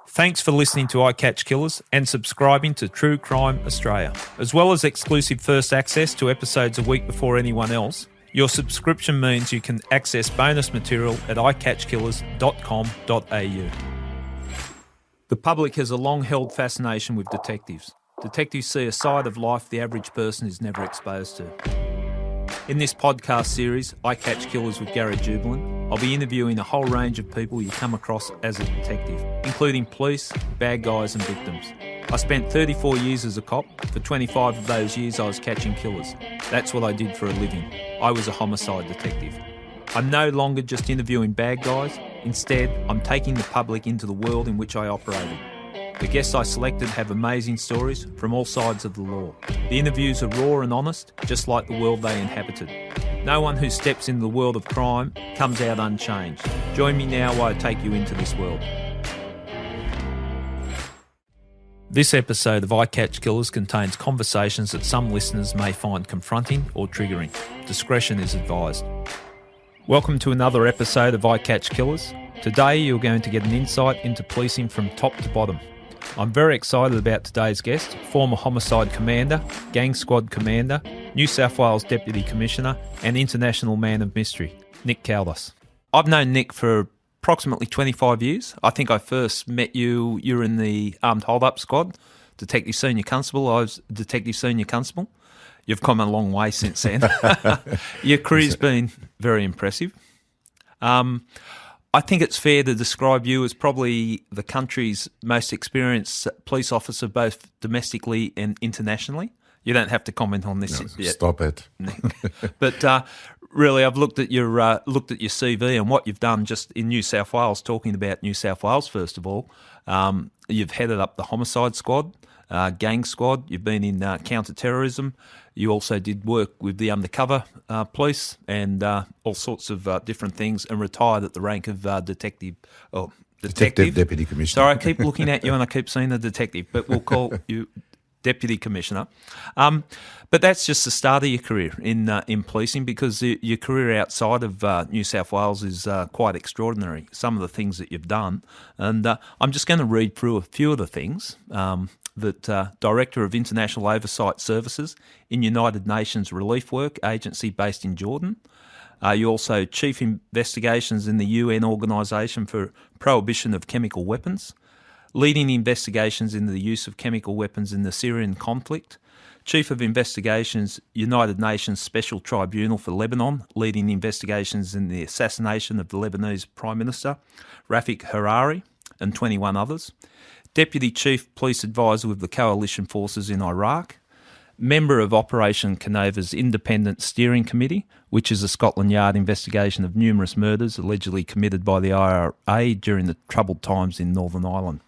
Thanks for listening to I Catch Killers and subscribing to True Crime Australia. As well as exclusive first access to episodes a week before anyone else, your subscription means you can access bonus material at icatchkillers.com.au. The public has a long-held fascination with detectives. Detectives see a side of life the average person is never exposed to. In this podcast series, I Catch Killers with Gary Jubelin, I'll be interviewing a whole range of people you come across as a detective, including police, bad guys and victims. I spent 34 years as a cop. For 25 of those years I was catching killers. That's what I did for a living. I was a homicide detective. I'm no longer just interviewing bad guys. Instead, I'm taking the public into the world in which I operated. The guests I selected have amazing stories from all sides of the law. The interviews are raw and honest, just like the world they inhabited. No one who steps into the world of crime comes out unchanged. Join me now while I take you into this world. This episode of I Catch Killers contains conversations that some listeners may find confronting or triggering. Discretion is advised. Welcome to another episode of I Catch Killers. Today you're going to get an insight into policing from top to bottom. I'm very excited about today's guest, former homicide commander, gang squad commander, New South Wales Deputy Commissioner and international man of mystery, Nick Caldas. I've known Nick for approximately 25 years. I think I first met you were in the Armed Hold-Up Squad, Detective Senior Constable. I was Detective Senior Constable. You've come a long way since then. Your career's been very impressive. I think it's fair to describe you as probably the country's most experienced police officer, both domestically and internationally. You don't have to comment on this yet. Stop it. But really, I've looked at your CV and what you've done just in New South Wales. Talking about New South Wales, first of all, you've headed up the homicide squad, gang squad. You've been in counter-terrorism. You also did work with the undercover police and all sorts of different things, and retired at the rank of detective Deputy Commissioner. Sorry, I keep looking at you and I keep saying the detective, but we'll call you Deputy Commissioner. But that's just the start of your career in policing, because your career outside of New South Wales is quite extraordinary, some of the things that you've done. And I'm just going to read through a few of the things. Director of International Oversight Services in United Nations Relief Work Agency based in Jordan. You're also Chief Investigations in the UN Organisation for Prohibition of Chemical Weapons, leading investigations into the use of chemical weapons in the Syrian conflict. Chief of Investigations, United Nations Special Tribunal for Lebanon, leading investigations in the assassination of the Lebanese Prime Minister, Rafik Hariri, and 21 others. Deputy Chief Police Advisor with the Coalition Forces in Iraq, member of Operation Canova's Independent Steering Committee, which is a Scotland Yard investigation of numerous murders allegedly committed by the IRA during the troubled times in Northern Ireland.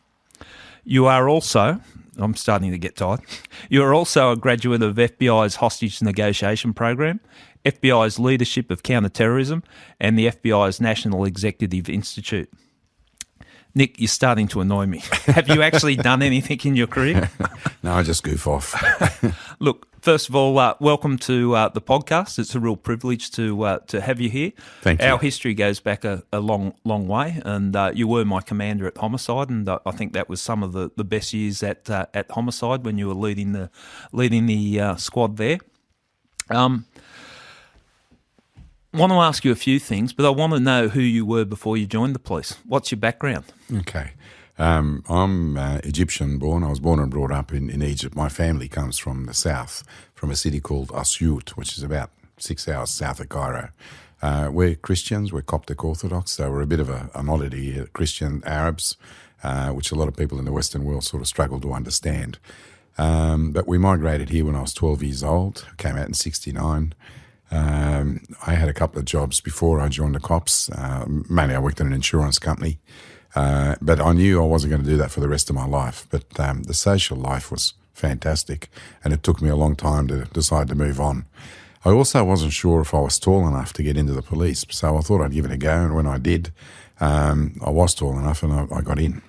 You are also, I'm starting to get tired, you are also a graduate of FBI's Hostage Negotiation Program, FBI's Leadership of Counter-Terrorism, and the FBI's National Executive Institute. Nick, you're starting to annoy me. Have you actually done anything in your career? No, I just goof off. Look, first of all, welcome to the podcast. It's a real privilege to have you here. Thank you. Our history goes back a long way, and you were my commander at Homicide, and I think that was some of the best years at Homicide when you were leading the squad there. I want to ask you a few things, but I want to know who you were before you joined the police. What's your background? Okay. I'm Egyptian born. I was born and brought up in Egypt. My family comes from the south, from a city called Asyut, which is about 6 hours south of Cairo. We're Christians. We're Coptic Orthodox, so we're a bit of an oddity, Christian Arabs, which a lot of people in the Western world sort of struggle to understand. But we migrated here when I was 12 years old. Came out in 1969. I had a couple of jobs before I joined the cops. Mainly I worked in an insurance company, but I knew I wasn't going to do that for the rest of my life. But the social life was fantastic, and it took me a long time to decide to move on. I also wasn't sure if I was tall enough to get into the police, so I thought I'd give it a go, and when I did, I was tall enough and I got in.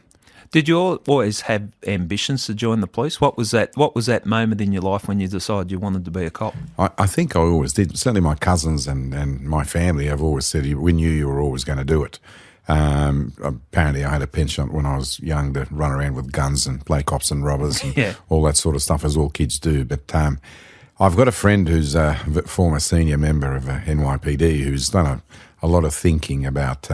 Did you always have ambitions to join the police? What was that moment in your life when you decided you wanted to be a cop? I think I always did. Certainly my cousins and my family have always said, we knew you were always going to do it. Apparently, I had a penchant when I was young to run around with guns and play cops and robbers and Yeah. all that sort of stuff, as all kids do. But I've got a friend who's a former senior member of NYPD who's done a lot of thinking about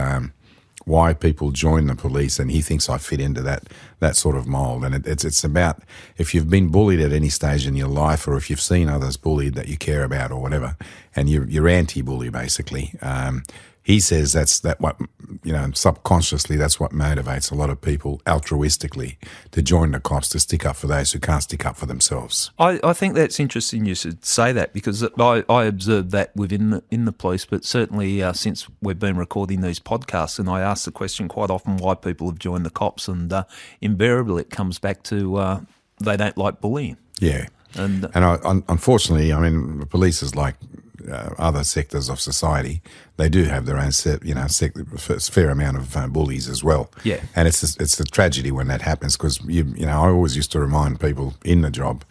why people join the police, and he thinks I fit into that sort of mould. And it's about, if you've been bullied at any stage in your life, or if you've seen others bullied that you care about or whatever, and you're anti-bully basically. He says that's what, subconsciously that's what motivates a lot of people altruistically to join the cops, to stick up for those who can't stick up for themselves. I think that's interesting you should say that, because I observed that within the police, but certainly since we've been recording these podcasts, and I ask the question quite often why people have joined the cops, and invariably it comes back to they don't like bullying. Yeah. And Unfortunately, I mean, the police is like other sectors of society. They do have their own fair amount of bullies as well. Yeah. And it's a tragedy when that happens, because I always used to remind people in the job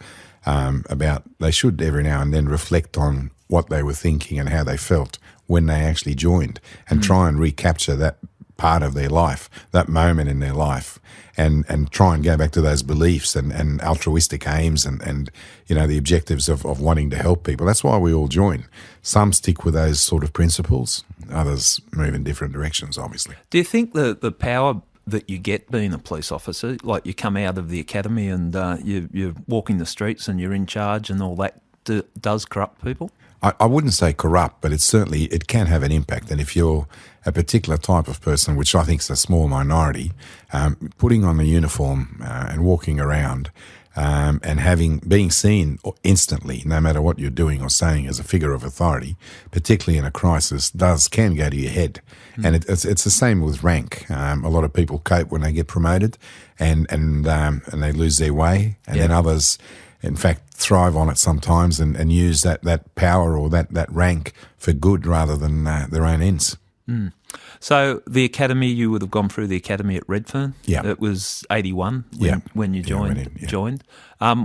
about they should every now and then reflect on what they were thinking and how they felt when they actually joined, and try and recapture that part of their life, that moment in their life, and try and go back to those beliefs and altruistic aims and the objectives of wanting to help people. That's why we all join. Some stick with those sort of principles, others move in different directions, obviously. do you think the power that you get being a police officer, like you come out of the academy and you're walking the streets and you're in charge and all that, does corrupt people? I wouldn't say corrupt, but it can have an impact. And if you're a particular type of person, which I think is a small minority, putting on the uniform and walking around and being seen instantly, no matter what you're doing or saying, as a figure of authority, particularly in a crisis, can go to your head. And it's the same with rank. A lot of people cope when they get promoted and they lose their way, and then others, in fact, thrive on it sometimes and use that power or that rank for good rather than their own ends. So the academy, you would have gone through the academy at Redfern. Yeah. It was 81 when you Yeah, I joined. went in, yeah. Joined.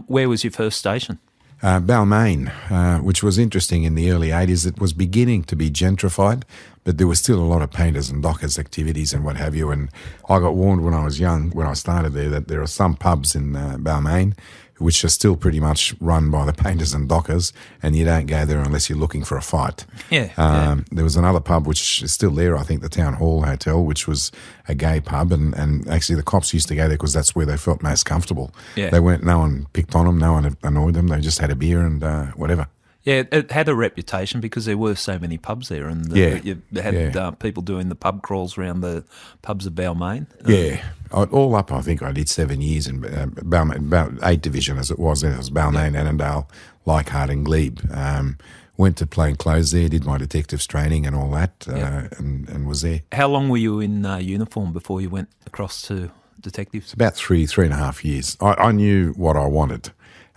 Where was your first station? Balmain, which was interesting in the early 80s. It was beginning to be gentrified, but there was still a lot of painters and dockers activities and what have you. And I got warned when I was young, when I started there, that there are some pubs in Balmain which are still pretty much run by the painters and dockers, and you don't go there unless you're looking for a fight. Yeah. There was another pub which is still there, I think, the Town Hall Hotel, which was a gay pub, and actually the cops used to go there because that's where they felt most comfortable. Yeah. No one picked on them, no one annoyed them, they just had a beer and whatever. Yeah, it had a reputation because there were so many pubs there, and you had people doing the pub crawls around the pubs of Balmain. Yeah, all up, I think I did 7 years in Balmain, about 8 division as it was. It was Balmain, Annandale, Leichhardt and Glebe. Went to plain clothes there, did my detectives training and all that, and was there. How long were you in uniform before you went across to detectives? About 3.5 years. I knew what I wanted.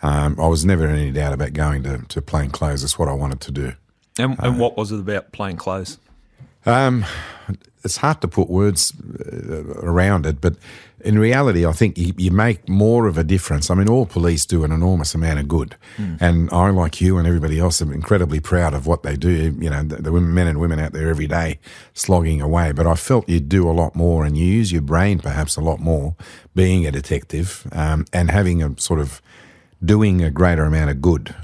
I was never in any doubt about going to plain clothes. That's what I wanted to do. And what was it about plain clothes? It's hard to put words around it, but in reality, I think you make more of a difference. I mean, all police do an enormous amount of good, and I, like you and everybody else, am incredibly proud of what they do. The men and women out there every day slogging away. But I felt you do a lot more, and you use your brain perhaps a lot more being a detective and having a sort of doing a greater amount of good,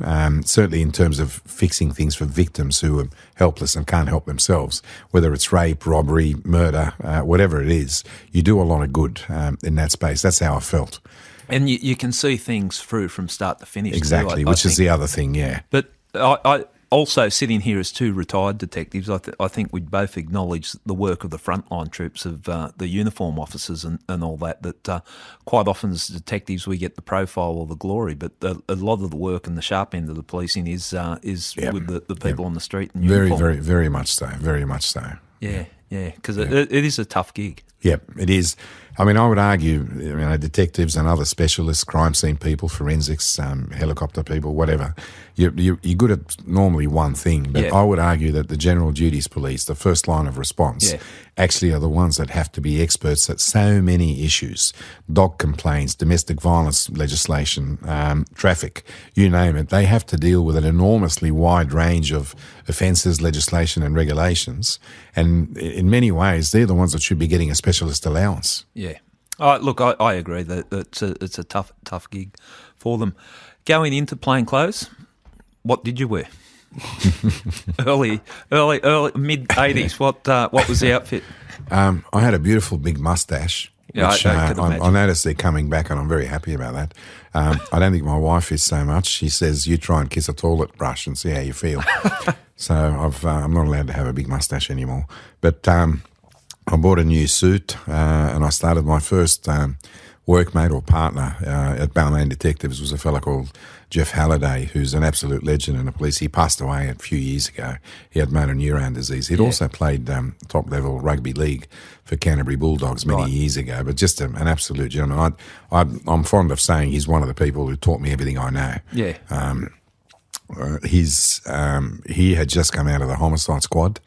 certainly in terms of fixing things for victims who are helpless and can't help themselves, whether it's rape, robbery, murder, whatever it is. You do a lot of good in that space. That's how I felt. And you can see things through from start to finish. Exactly, too, which is think. the other thing, yeah. But I also, sitting here as two retired detectives, I think we'd both acknowledge the work of the frontline troops, of the uniform officers and all that, quite often as detectives we get the profile or the glory, but a lot of the work and the sharp end of the policing is with the people on the street in Very, uniform. very, very much so, very much so. Yeah, because it is a tough gig. Yep, it is. I mean, I would argue, detectives and other specialists, crime scene people, forensics, helicopter people, whatever, you're good at normally one thing, but I would argue that the general duties police, the first line of response, actually are the ones that have to be experts at so many issues. Dog complaints, domestic violence legislation, traffic, you name it. They have to deal with an enormously wide range of offences, legislation and regulations. And in many ways, they're the ones that should be getting a specialist allowance. Yeah. Look, I agree that it's a tough gig for them. Going into plain clothes, what did you wear? early mid 80s. What was the outfit? I had a beautiful big mustache. Yeah, which, I could imagine. I noticed they're coming back, and I'm very happy about that. I don't think my wife is so much. She says, "You try and kiss a toilet brush and see how you feel." So I'm not allowed to have a big mustache anymore. But I bought a new suit, and I started my first workmate or partner at Balmain Detectives was a fellow called Jeff Halliday, who's an absolute legend in the police. He passed away a few years ago. He had motor neurone disease. He'd also played top-level rugby league for Canterbury Bulldogs many years ago, but just an absolute gentleman. I'm fond of saying he's one of the people who taught me everything I know. Yeah. He had just come out of the homicide squad,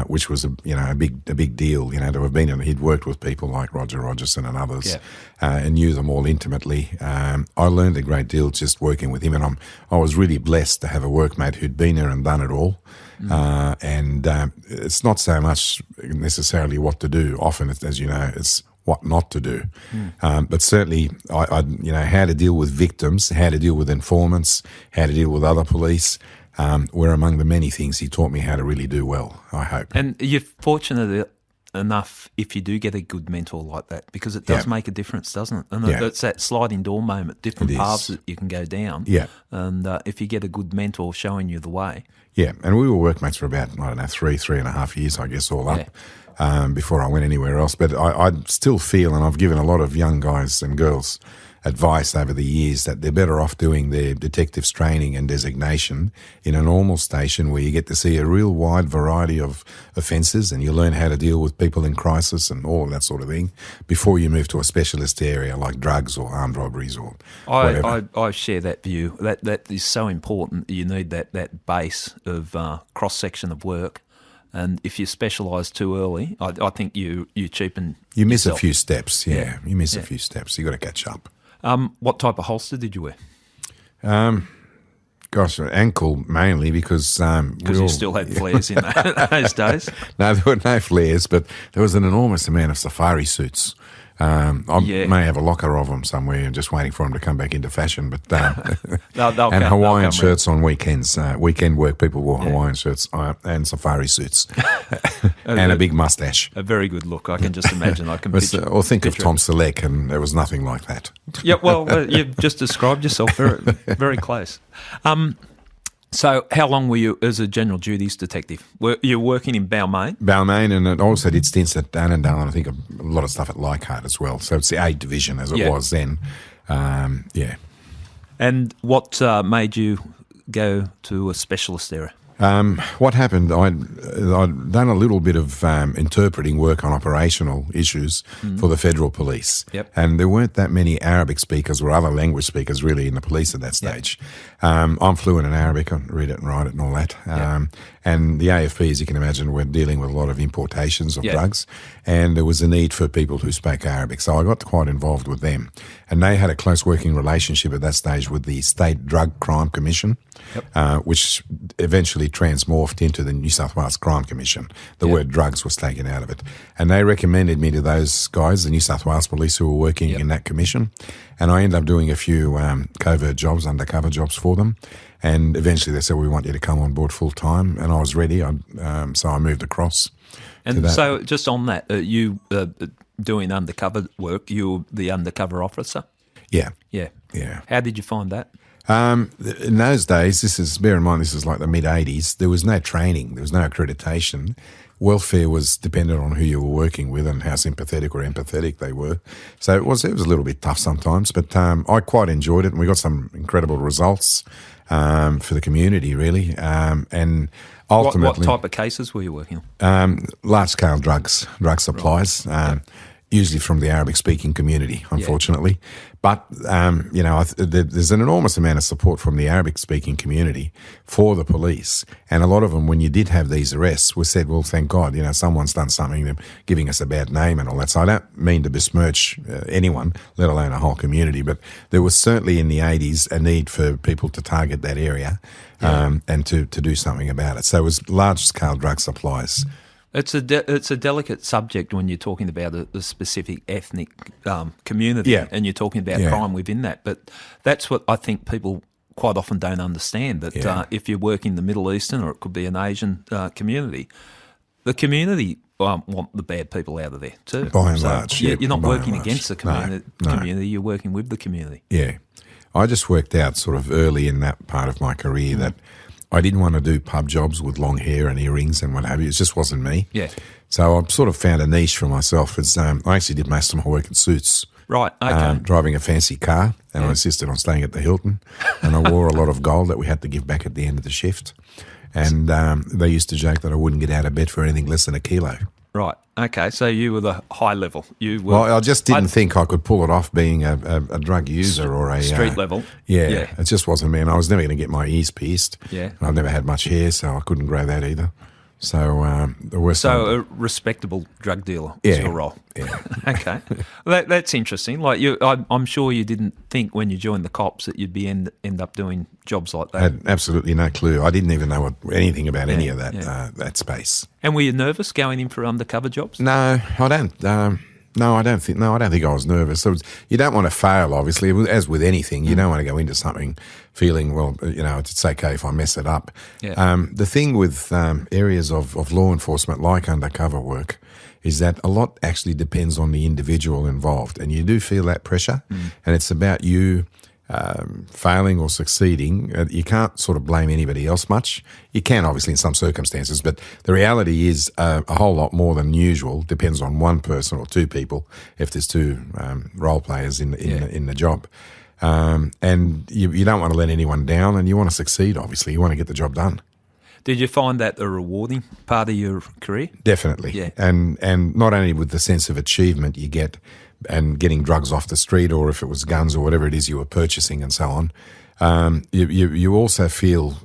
which was a big deal. To have been in. He'd worked with people like Roger Rogerson and others, and knew them all intimately. I learned a great deal just working with him, and I was really blessed to have a workmate who'd been there and done it all. And it's not so much necessarily what to do. Often, as you know, it's what not to do. But certainly, how to deal with victims, how to deal with informants, how to deal with other police, were among the many things he taught me how to really do well, I hope. And you're fortunate enough if you do get a good mentor like that, because it does make a difference, doesn't it? And it's that sliding door moment, different paths that you can go down. Yeah. And if you get a good mentor showing you the way. Yeah, and we were workmates for about, 3.5 years, I guess, all up. Before I went anywhere else. But I still feel, and I've given a lot of young guys and girls advice over the years, that they're better off doing their detectives training and designation in a normal station where you get to see a real wide variety of offences and you learn how to deal with people in crisis and all of that sort of thing before you move to a specialist area like drugs or armed robberies or whatever. I share that view. That is so important. You need that base of cross-section of work. And if you specialise too early, I think you cheapen. You miss yourself. a few steps, You miss a few steps. You got to catch up. What type of holster did you wear? Ankle mainly because you still had flares in those days. No, there were no flares, but there was an enormous amount of safari suits. I may have a locker of them somewhere and just waiting for them to come back into fashion. But and Hawaiian shirts on weekends. Weekend work people wore Hawaiian shirts and safari suits and a big mustache. A very good look. I can just imagine. I can picture. Or think of Tom Selleck, and there was nothing like that. Yeah, well, you've just described yourself very, very close. So how long were you as a general duties detective? Were you working in Balmain? Balmain, and I also did stints at Annandale, and I think a lot of stuff at Leichhardt as well. So it's the A division as it was then. And what made you go to a specialist area? What happened, I'd done a little bit of interpreting work on operational issues for the federal police. Yep. And there weren't that many Arabic speakers or other language speakers really in the police at that stage. I'm fluent in Arabic, I read it and write it and all that. And the AFP, as you can imagine, we're dealing with a lot of importations of drugs. And there was a need for people who spoke Arabic. So I got quite involved with them. And they had a close working relationship at that stage with the State Drug Crime Commission, which eventually transmorphed into the New South Wales Crime Commission. The word drugs was taken out of it. And they recommended me to those guys, the New South Wales police who were working in that commission. And I ended up doing a few covert jobs, undercover jobs for them. And eventually they said, we want you to come on board full time. And I was ready. So I moved across. And so just on that, you doing undercover work, you were the undercover officer? Yeah. How did you find that? In those days, bear in mind, this is like the mid-'80s, there was no training, there was no accreditation. Welfare was dependent on who you were working with and how sympathetic or empathetic they were. So it was a little bit tough sometimes, but I quite enjoyed it, and we got some incredible results for the community, really. And ultimately, what type of cases were you working on? Large-scale drug supplies. Usually from the Arabic-speaking community, unfortunately. But, there's an enormous amount of support from the Arabic-speaking community for the police. And a lot of them, when you did have these arrests, we said, well, thank God, someone's done something, they're giving us a bad name and all that. So I don't mean to besmirch anyone, let alone a whole community. But there was certainly in the 80s a need for people to target that area and to do something about it. So it was large-scale drug supplies. It's a delicate subject when you're talking about a specific ethnic community, Yeah. and you're talking about Yeah. crime within that. But that's what I think people quite often don't understand, that Yeah. if you're working in the Middle Eastern, or it could be an Asian community, the community want the bad people out of there too. By and large, yeah, you're not by and working large. against the No. community, you're working with the community. Yeah. I just worked out sort of early in that part of my career that I didn't want to do pub jobs with long hair and earrings and what have you. It just wasn't me. Yeah. So I sort of found a niche for myself. It's, I actually did most of my work in suits. Right, okay. Driving a fancy car, and I insisted on staying at the Hilton. And I wore a lot of gold that we had to give back at the end of the shift. And they used to joke that I wouldn't get out of bed for anything less than a kilo. Right, okay. So you were the high level. You were, Well, I just didn't think I could pull it off being a drug user or a street level. Yeah, it just wasn't me. And I was never going to get my ears pierced. Yeah. And I've never had much hair, so I couldn't grow that either. So there were some. So a respectable drug dealer is Yeah, your role. yeah. Okay, well, that's interesting. Like I'm sure you didn't think when you joined the cops that you'd be end up doing jobs like I that. had absolutely no clue. I didn't even know anything about any of that that space. And were you nervous going in for undercover jobs? No, I don't. No, I don't think. No, I don't think I was nervous. So you don't want to fail, obviously. As with anything, you don't want to go into something feeling, well, it's okay if I mess it up. Yeah. The thing with areas of law enforcement like undercover work is that a lot actually depends on the individual involved, and you do feel that pressure, and it's about you failing or succeeding. You can't sort of blame anybody else much. You can, obviously, in some circumstances, but the reality is a whole lot more than usual depends on one person or two people, if there's two role players in the job. And you don't want to let anyone down, and you want to succeed, obviously. You want to get the job done. Did you find that a rewarding part of your career? Definitely. Yeah. And not only with the sense of achievement you get and getting drugs off the street, or if it was guns or whatever it is you were purchasing and so on, you also feel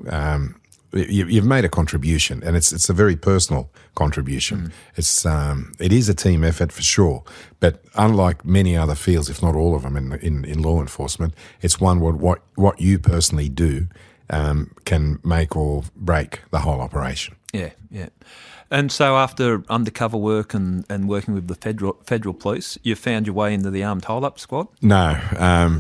you've made a contribution, and it's a very personal contribution. It is a team effort for sure, but unlike many other fields, if not all of them in law enforcement, it's one what you personally do can make or break the whole operation. Yeah, yeah. And so after undercover work and working with the federal police, you found your way into the Armed Hold-Up Squad? No.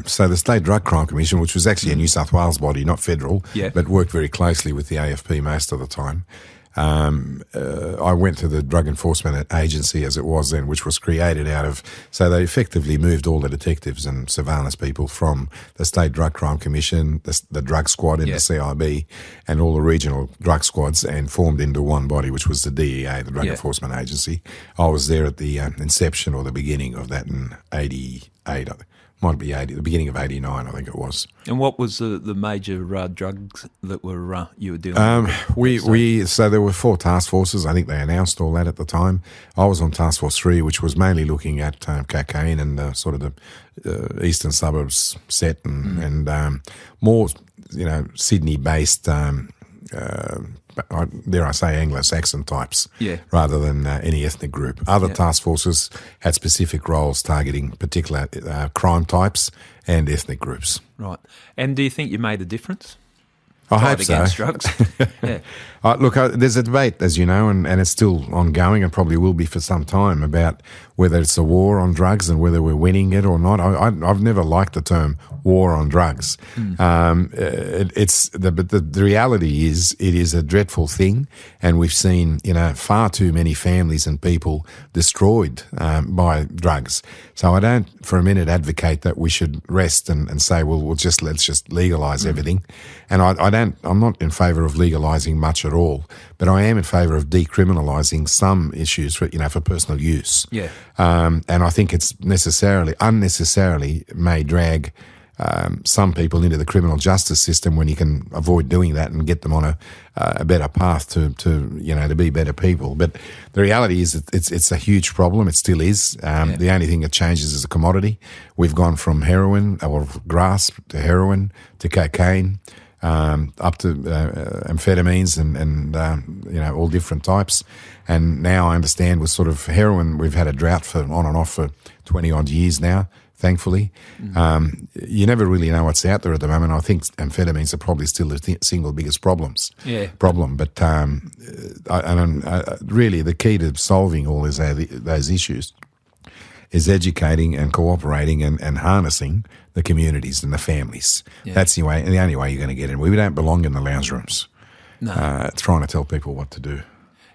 So the State Drug Crime Commission, which was actually a New South Wales body, not federal, Yeah. but worked very closely with the AFP most of the time. I went to the Drug Enforcement Agency, as it was then, which was created out of, so they effectively moved all the detectives and surveillance people from the State Drug Crime Commission, the Drug Squad in the CIB, and all the regional drug squads, and formed into one body, which was the DEA, the Drug Enforcement Agency. I was there at the inception or the beginning of that in 88. Might be 80, the beginning of 89, I think it was. And what was the major drugs that you were dealing with? So there were 4 task forces. I think they announced all that at the time. I was on Task Force 3, which was mainly looking at cocaine and sort of the eastern suburbs set and more, Sydney-based. Dare I say, Anglo-Saxon types, rather than any ethnic group. Other task forces had specific roles targeting particular crime types and ethnic groups. Right. And do you think you made a difference? I Fight hope so. against drugs? Yeah. Look, there's a debate, as you know, and it's still ongoing and probably will be for some time, about whether it's a war on drugs and whether we're winning it or not. I've never liked the term war on drugs. But the reality is it is a dreadful thing, and we've seen far too many families and people destroyed by drugs. So I don't for a minute advocate that we should rest and say, well, let's just legalise everything. And I'm not in favour of legalising much at all, but I am in favour of decriminalising some issues for personal use. Yeah. And I think it's unnecessarily may drag some people into the criminal justice system when you can avoid doing that and get them on a better path to be better people. But the reality is that it's a huge problem. It still is. The only thing that changes is a commodity. We've gone from heroin or grass to heroin to cocaine. Up to amphetamines and all different types. And now I understand with sort of heroin, we've had a drought on and off for 20 odd years now. thankfully. You never really know what's out there at the moment. I think amphetamines are probably still the single biggest problem. But really the key to solving all those issues is educating and cooperating and harnessing the communities and the families. That's the only way you're going to get in. We don't belong in the lounge rooms. No. Trying to tell people what to do.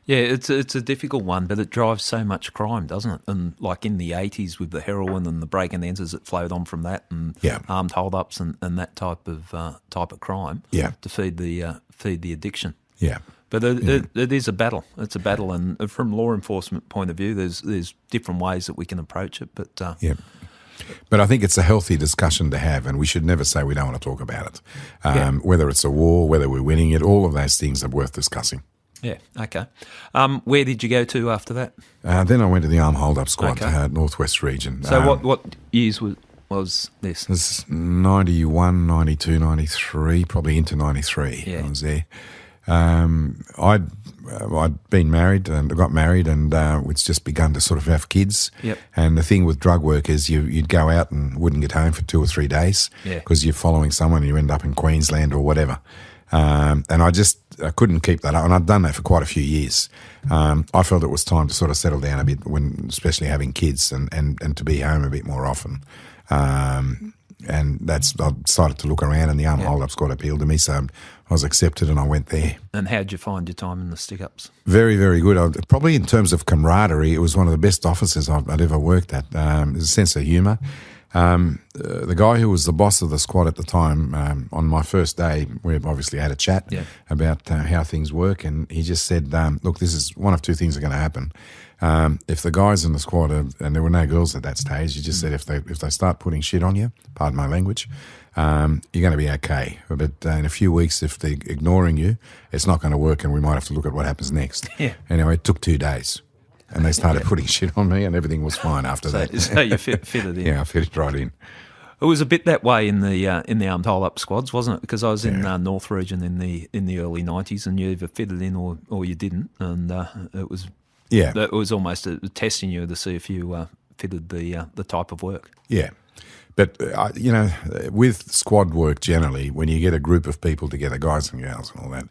Yeah, it's a difficult one, but it drives so much crime, doesn't it? And like in the 80s with the heroin and the break and enters that flowed on from that, and armed hold-ups and that type of crime to feed the addiction. Yeah. But it is a battle. It's a battle, and from law enforcement point of view, there's different ways that we can approach it. But But I think it's a healthy discussion to have, and we should never say we don't want to talk about it. Whether it's a war, whether we're winning it, all of those things are worth discussing. Yeah, okay. Where did you go to after that? Then I went to the Armed Hold-Up Squad, Northwest Region. So what years was this? This is 91, 92, 93, probably into 93 I was there. I'd been married and got married, and it's just begun to sort of have kids. Yep. And the thing with drug work is you'd go out and wouldn't get home for 2 or 3 days because you're following someone and you end up in Queensland or whatever. And I couldn't keep that up, and I'd done that for quite a few years. I felt it was time to sort of settle down a bit, especially having kids, and to be home a bit more often. And I decided to look around, and the Armed Hold-Up Squad appealed to me, so I was accepted and I went there. And how'd you find your time in the stick-ups? Very, very good. Probably in terms of camaraderie, it was one of the best officers I'd ever worked at. There's a sense of humour. The guy who was the boss of the squad at the time, on my first day, we obviously had a chat about how things work, and he just said, look, this is one of two things are going to happen. If the guys in the squad and there were no girls at that stage, he just said if they start putting shit on you, pardon my language, you're going to be okay. But in a few weeks, if they're ignoring you, it's not going to work, and we might have to look at what happens next. Anyway, it took 2 days. And they started putting shit on me, and everything was fine after that. So you fitted in. I fitted right in. It was a bit that way in the Armed Hold-Up Squads, wasn't it? Because I was in North Region in the early 90s, and you either fitted in or you didn't, and it was almost testing you to see if you fitted the type of work. Yeah. But, with squad work generally, when you get a group of people together, guys and girls and all that,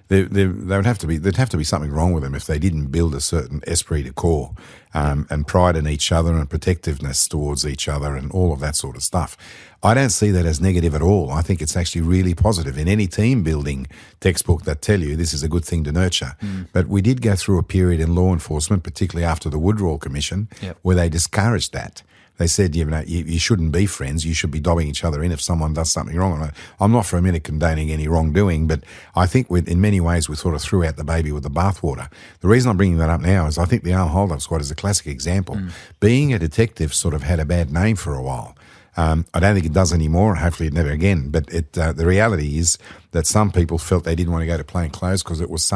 there'd have to be something wrong with them if they didn't build a certain esprit de corps and pride in each other and protectiveness towards each other and all of that sort of stuff. I don't see that as negative at all. I think it's actually really positive. In any team building textbook that tell you this is a good thing to nurture. But we did go through a period in law enforcement, particularly after the Woodrow Commission, where they discouraged that. They said, you shouldn't be friends. You should be dobbing each other in if someone does something wrong. I'm not for a minute condoning any wrongdoing, but I think in many ways we sort of threw out the baby with the bathwater. The reason I'm bringing that up now is I think the Armed Hold-Up Squad is a classic example. Being a detective sort of had a bad name for a while. I don't think it does anymore, and hopefully it never again. But the reality is that some people felt they didn't want to go to plain clothes because it was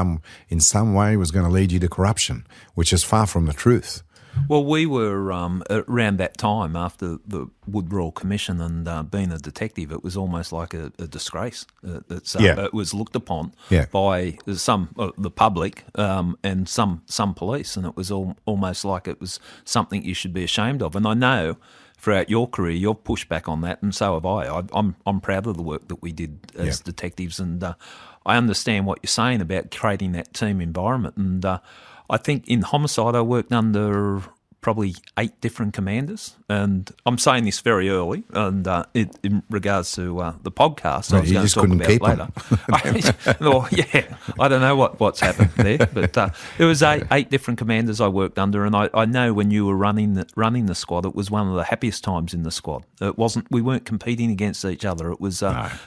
in some way was going to lead you to corruption, which is far from the truth. Well, we were around that time after the Woodrow Commission, and being a detective, it was almost like a disgrace. It was looked upon by some the public and some police, and it was almost like it was something you should be ashamed of. And I know throughout your career you've pushed back on that, and so have I. I'm proud of the work that we did as detectives, and I understand what you're saying about creating that team environment. And I think in homicide I worked under probably 8 different commanders, and I'm saying this very early, and in regards to the podcast, I was going to talk about later. I don't know what's happened there, but there was 8 different commanders I worked under, and I know when you were running the squad, it was one of the happiest times in the squad. We weren't competing against each other. It was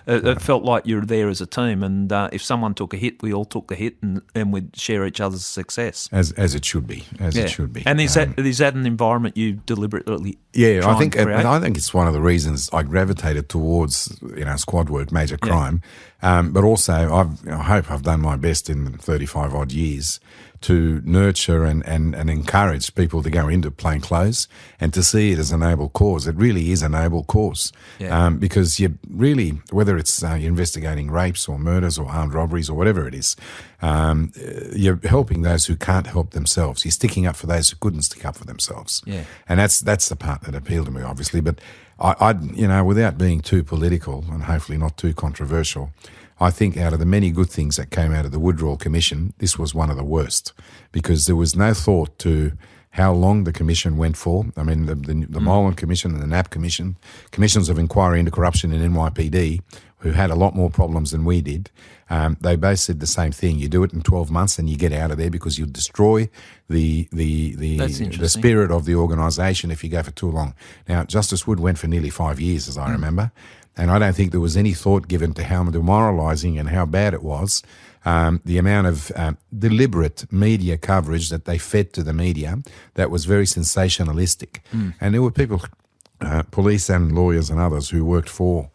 it felt like you were there as a team, and if someone took a hit, we all took the hit, and we'd share each other's success. As it should be. It should be. And is that an environment you deliberately I think it's one of the reasons I gravitated towards squad work, major crime, but also I hope I've done my best in 35 odd years to nurture and encourage people to go into plain clothes and to see it as a noble cause. It really is a noble cause. Yeah. Because you really, whether it's you're investigating rapes or murders or armed robberies or whatever it is, you're helping those who can't help themselves. You're sticking up for those who couldn't stick up for themselves. Yeah. And that's the part that appealed to me, obviously. But I without being too political and hopefully not too controversial, I think out of the many good things that came out of the Woodrow Commission, this was one of the worst, because there was no thought to how long the commission went for. I mean, the Molan Commission and the NAP Commission, Commissions of Inquiry into Corruption in NYPD, who had a lot more problems than we did, they both said the same thing. You do it in 12 months and you get out of there, because you destroy the spirit of the organisation if you go for too long. Now, Justice Wood went for nearly 5 years, as I remember, and I don't think there was any thought given to how demoralising and how bad it was. The amount of deliberate media coverage that they fed to the media that was very sensationalistic. And there were people, police and lawyers and others, who worked for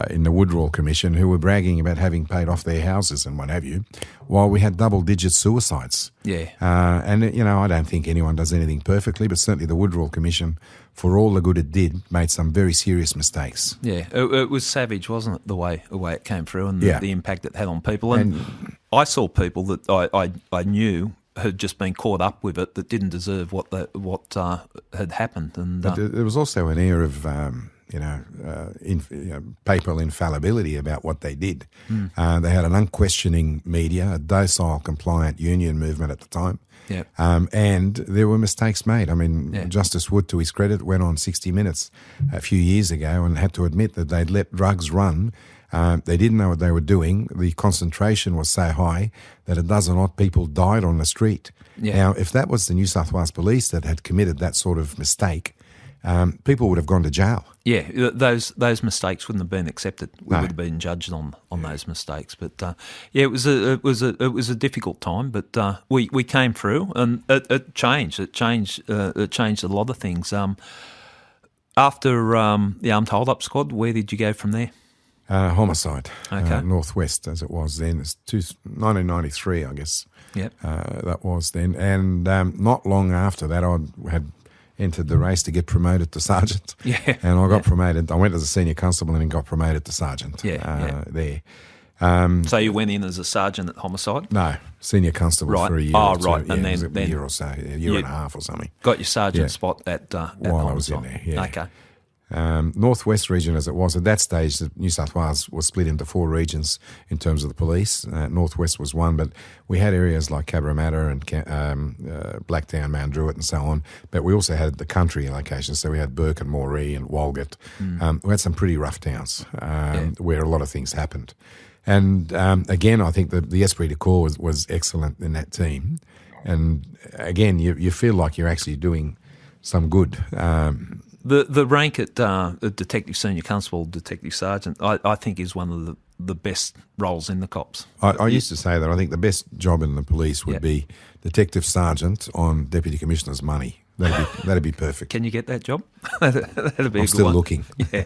in the Woodrow Commission, who were bragging about having paid off their houses and what have you, while we had double-digit suicides. Yeah. And, I don't think anyone does anything perfectly, but certainly the Woodrow Commission, for all the good it did, made some very serious mistakes. Yeah, it was savage, wasn't it, the way it came through and Yeah. the impact it had on people. And I saw people that I knew had just been caught up with it that didn't deserve what had happened. And But there was also an air of papal infallibility about what they did. They had an unquestioning media, a docile, compliant union movement at the time. Yeah. And there were mistakes made. I mean, Yeah. Justice Wood, to his credit, went on 60 Minutes a few years ago and had to admit that they'd let drugs run. They didn't know what they were doing. The concentration was so high that a dozen odd people died on the street. Yeah. Now, if that was the New South Wales Police that had committed that sort of mistake, people would have gone to jail. Yeah, those mistakes wouldn't have been accepted. We No. would have been judged on those mistakes. But it was a difficult time. But we came through, and it changed. It changed a lot of things. After the Armed Hold Up Squad, where did you go from there? Homicide, Okay. Northwest, as it was then. It's 1993, I guess. Yep. That was then. And not long after that, I had entered the race to get promoted to sergeant. Yeah. And I got promoted. I went as a senior constable and then got promoted to sergeant there. So you went in as a sergeant at Homicide? No, senior constable Right. for a year. Oh, or two. right. Yeah, And it was then- a year or so, a year and a half or something. Got your sergeant Yeah. spot at While I was in Homicide. there, yeah. Okay. Northwest region, as it was at that stage, New South Wales was split into 4 regions in terms of the police. Northwest was one, but we had areas like Cabramatta and Blacktown, Mount Druitt and so on. But we also had the country locations, so we had Burke and Moree and Walgett. We had some pretty rough towns where a lot of things happened. And again, I think the esprit de corps was excellent in that team. And again, you feel like you're actually doing some good. The rank at Detective Senior Constable, Detective Sergeant, I think is one of the best roles in the cops. I used to say that I think the best job in the police would Yep. be Detective Sergeant on Deputy Commissioner's money. That'd be perfect. Can you get that job? That'd be a I'm good still one. looking. Yeah,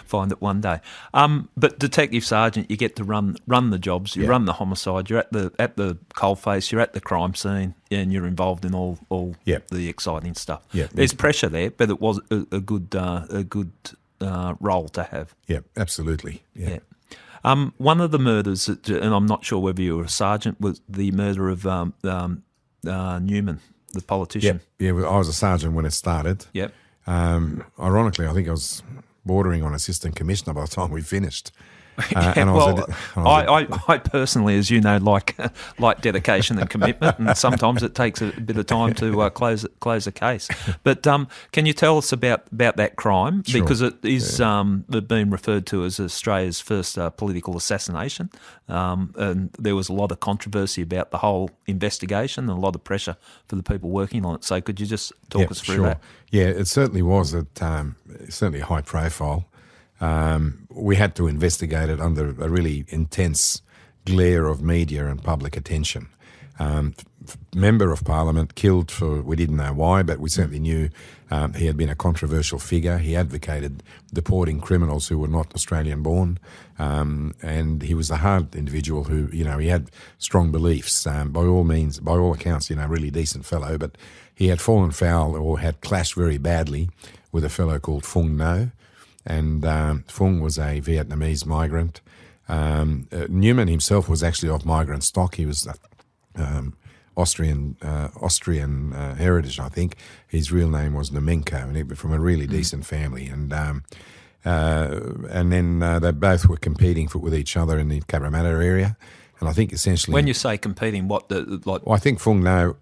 find it one day. But Detective Sergeant, you get to run the jobs. You Yeah. run the homicide. You're at the coalface. You're at the crime scene, and you're involved in all Yep. the exciting stuff. Yep. There's pressure there, but it was a good role to have. Yeah, absolutely. Yeah. Yeah. One of the murders, and I'm not sure whether you were a sergeant, was the murder of Newman, the politician. Yeah, I was a sergeant when it started. Yep. Ironically, I think I was bordering on assistant commissioner by the time we finished. I personally, as you know, like dedication and commitment, and sometimes it takes a bit of time to close a case. But can you tell us about that crime? Sure. Because it is been referred to as Australia's first political assassination, and there was a lot of controversy about the whole investigation and a lot of pressure for the people working on it. So could you just talk us through that? Yeah, it certainly was certainly high profile. We had to investigate it under a really intense glare of media and public attention. member of Parliament, killed for, we didn't know why, but we certainly knew he had been a controversial figure. He advocated deporting criminals who were not Australian born, and he was a hard individual who, he had strong beliefs. By all means, by all accounts, really decent fellow, but he had fallen foul or had clashed very badly with a fellow called Phung Ngo, and Phung was a Vietnamese migrant. Newman himself was actually of migrant stock. He was Austrian heritage, I think. His real name was Nemenko, and he was from a really decent family. And then they both were competing with each other in the Cabramatta area. And I think essentially, When you say competing, what well, I think Phung Ngo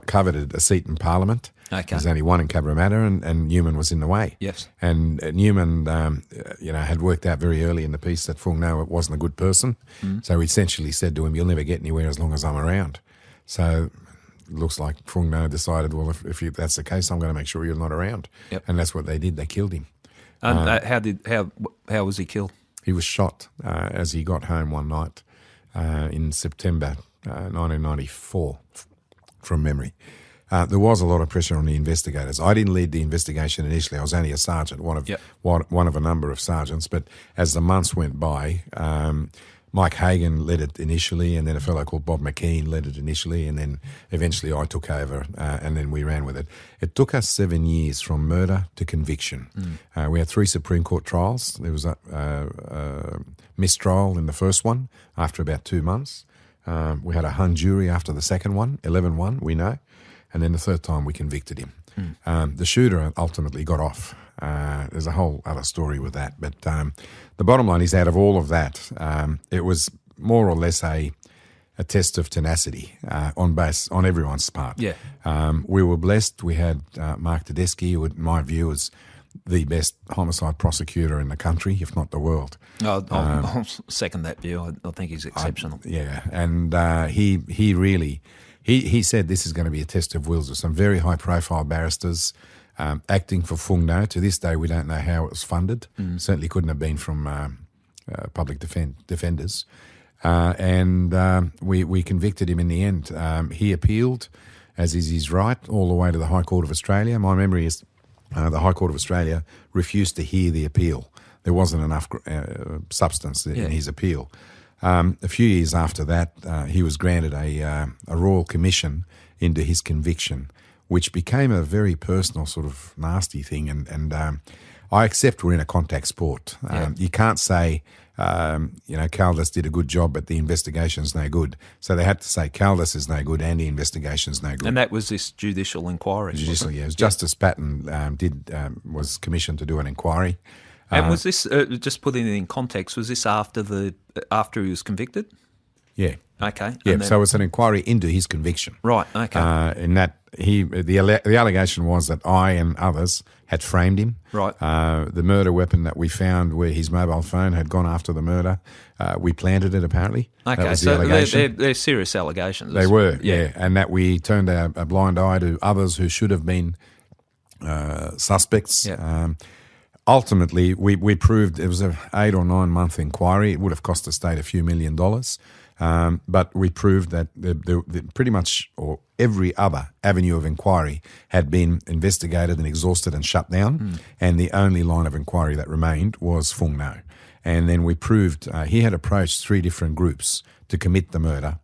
coveted a seat in Parliament. Okay. There's only one in Cabramatta, and Newman was in the way. Yes. And Newman, had worked out very early in the piece that Phung Ngo wasn't a good person. So he essentially said to him, "You'll never get anywhere as long as I'm around." So it looks like Phung Ngo decided, well, if that's the case, I'm going to make sure you're not around. Yep. And that's what they did. They killed him. And how was he killed? He was shot as he got home one night in September 1994, from memory. There was a lot of pressure on the investigators. I didn't lead the investigation initially. I was only a sergeant, one of a number of sergeants. But as the months went by, Mike Hagan led it initially, and then a fellow called Bob McKean led it initially, and then eventually I took over, and then we ran with it. It took us 7 years from murder to conviction. We had 3 Supreme Court trials. There was a mistrial in the first one after about 2 months. We had a hung jury after the second one, 11-1, we know. And then the third time we convicted him. The shooter ultimately got off. There's a whole other story with that. But the bottom line is, out of all of that, it was more or less a test of tenacity on everyone's part. Yeah. We were blessed. We had Mark Tedeschi, who in my view is the best homicide prosecutor in the country, if not the world. I'll second that view. I think he's exceptional. And he really... He said this is going to be a test of wills. With some very high-profile barristers acting for Phung Ngo. To this day, we don't know how it was funded. Certainly couldn't have been from public defenders. We convicted him in the end. He appealed, as is his right, all the way to the High Court of Australia. My memory is the High Court of Australia refused to hear the appeal. There wasn't enough substance in his appeal. A few years after that, he was granted a royal commission into his conviction, which became a very personal sort of nasty thing. And I accept we're in a contact sport. You can't say, Caldas did a good job, but the investigation's no good. So they had to say Caldas is no good and the investigation's no good. And that was this judicial inquiry. It was Justice Patton was commissioned to do an inquiry. And was this, just putting it in context, was this after he was convicted? Yeah. Okay. Yeah, so it's an inquiry into his conviction. Right, okay. In that the allegation was that I and others had framed him. Right. The murder weapon that we found where his mobile phone had gone after the murder, we planted it apparently. Okay, that was so the allegation. they're serious allegations. They were, yeah. And that we turned a blind eye to others who should have been suspects. Yeah. Ultimately, we proved it was an 8 or 9 month inquiry. It would have cost the state a few $1 million. But we proved that pretty much or every other avenue of inquiry had been investigated and exhausted and shut down. And the only line of inquiry that remained was Phung Ngo. And then we proved he had approached 3 different groups to commit the murder,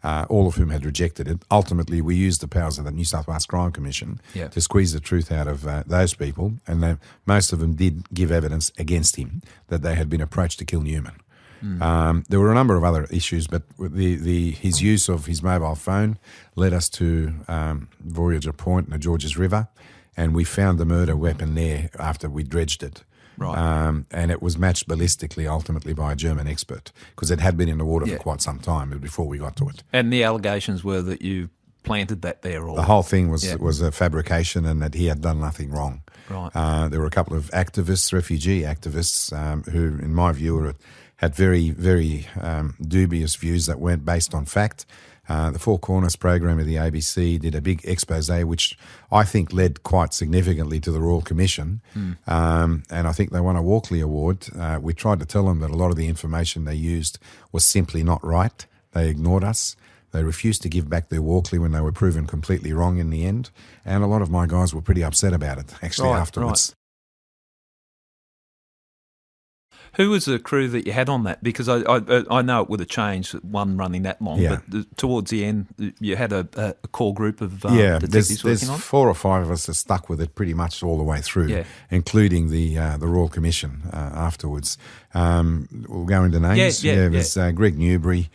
all of whom had rejected it. Ultimately, we used the powers of the New South Wales Crime Commission to squeeze the truth out of those people, and most of them did give evidence against him that they had been approached to kill Newman. There were a number of other issues, but his use of his mobile phone led us to Voyager Point and the Georges River, and we found the murder weapon there after we dredged it. Right. And it was matched ballistically ultimately by a German expert because it had been in the water for quite some time before we got to it. And the allegations were that you planted that there? Or the whole thing was a fabrication and that he had done nothing wrong. Right. There were a couple of activists, refugee activists, who, in my view, had very, very dubious views that weren't based on fact. The Four Corners program of the ABC did a big expose, which I think led quite significantly to the Royal Commission. And I think they won a Walkley Award. We tried to tell them that a lot of the information they used was simply not right. They ignored us. They refused to give back their Walkley when they were proven completely wrong in the end. And a lot of my guys were pretty upset about it, actually, Right, afterwards. Who was the crew that you had on that? Because I know it would have changed, one running that long, Yeah. but towards the end, you had a core group of Yeah, detectives there's working on it? 4 or 5 of us that stuck with it pretty much all the way through, Yeah. including the Royal Commission afterwards. We'll go into names. Yeah. There's Greg Newbury,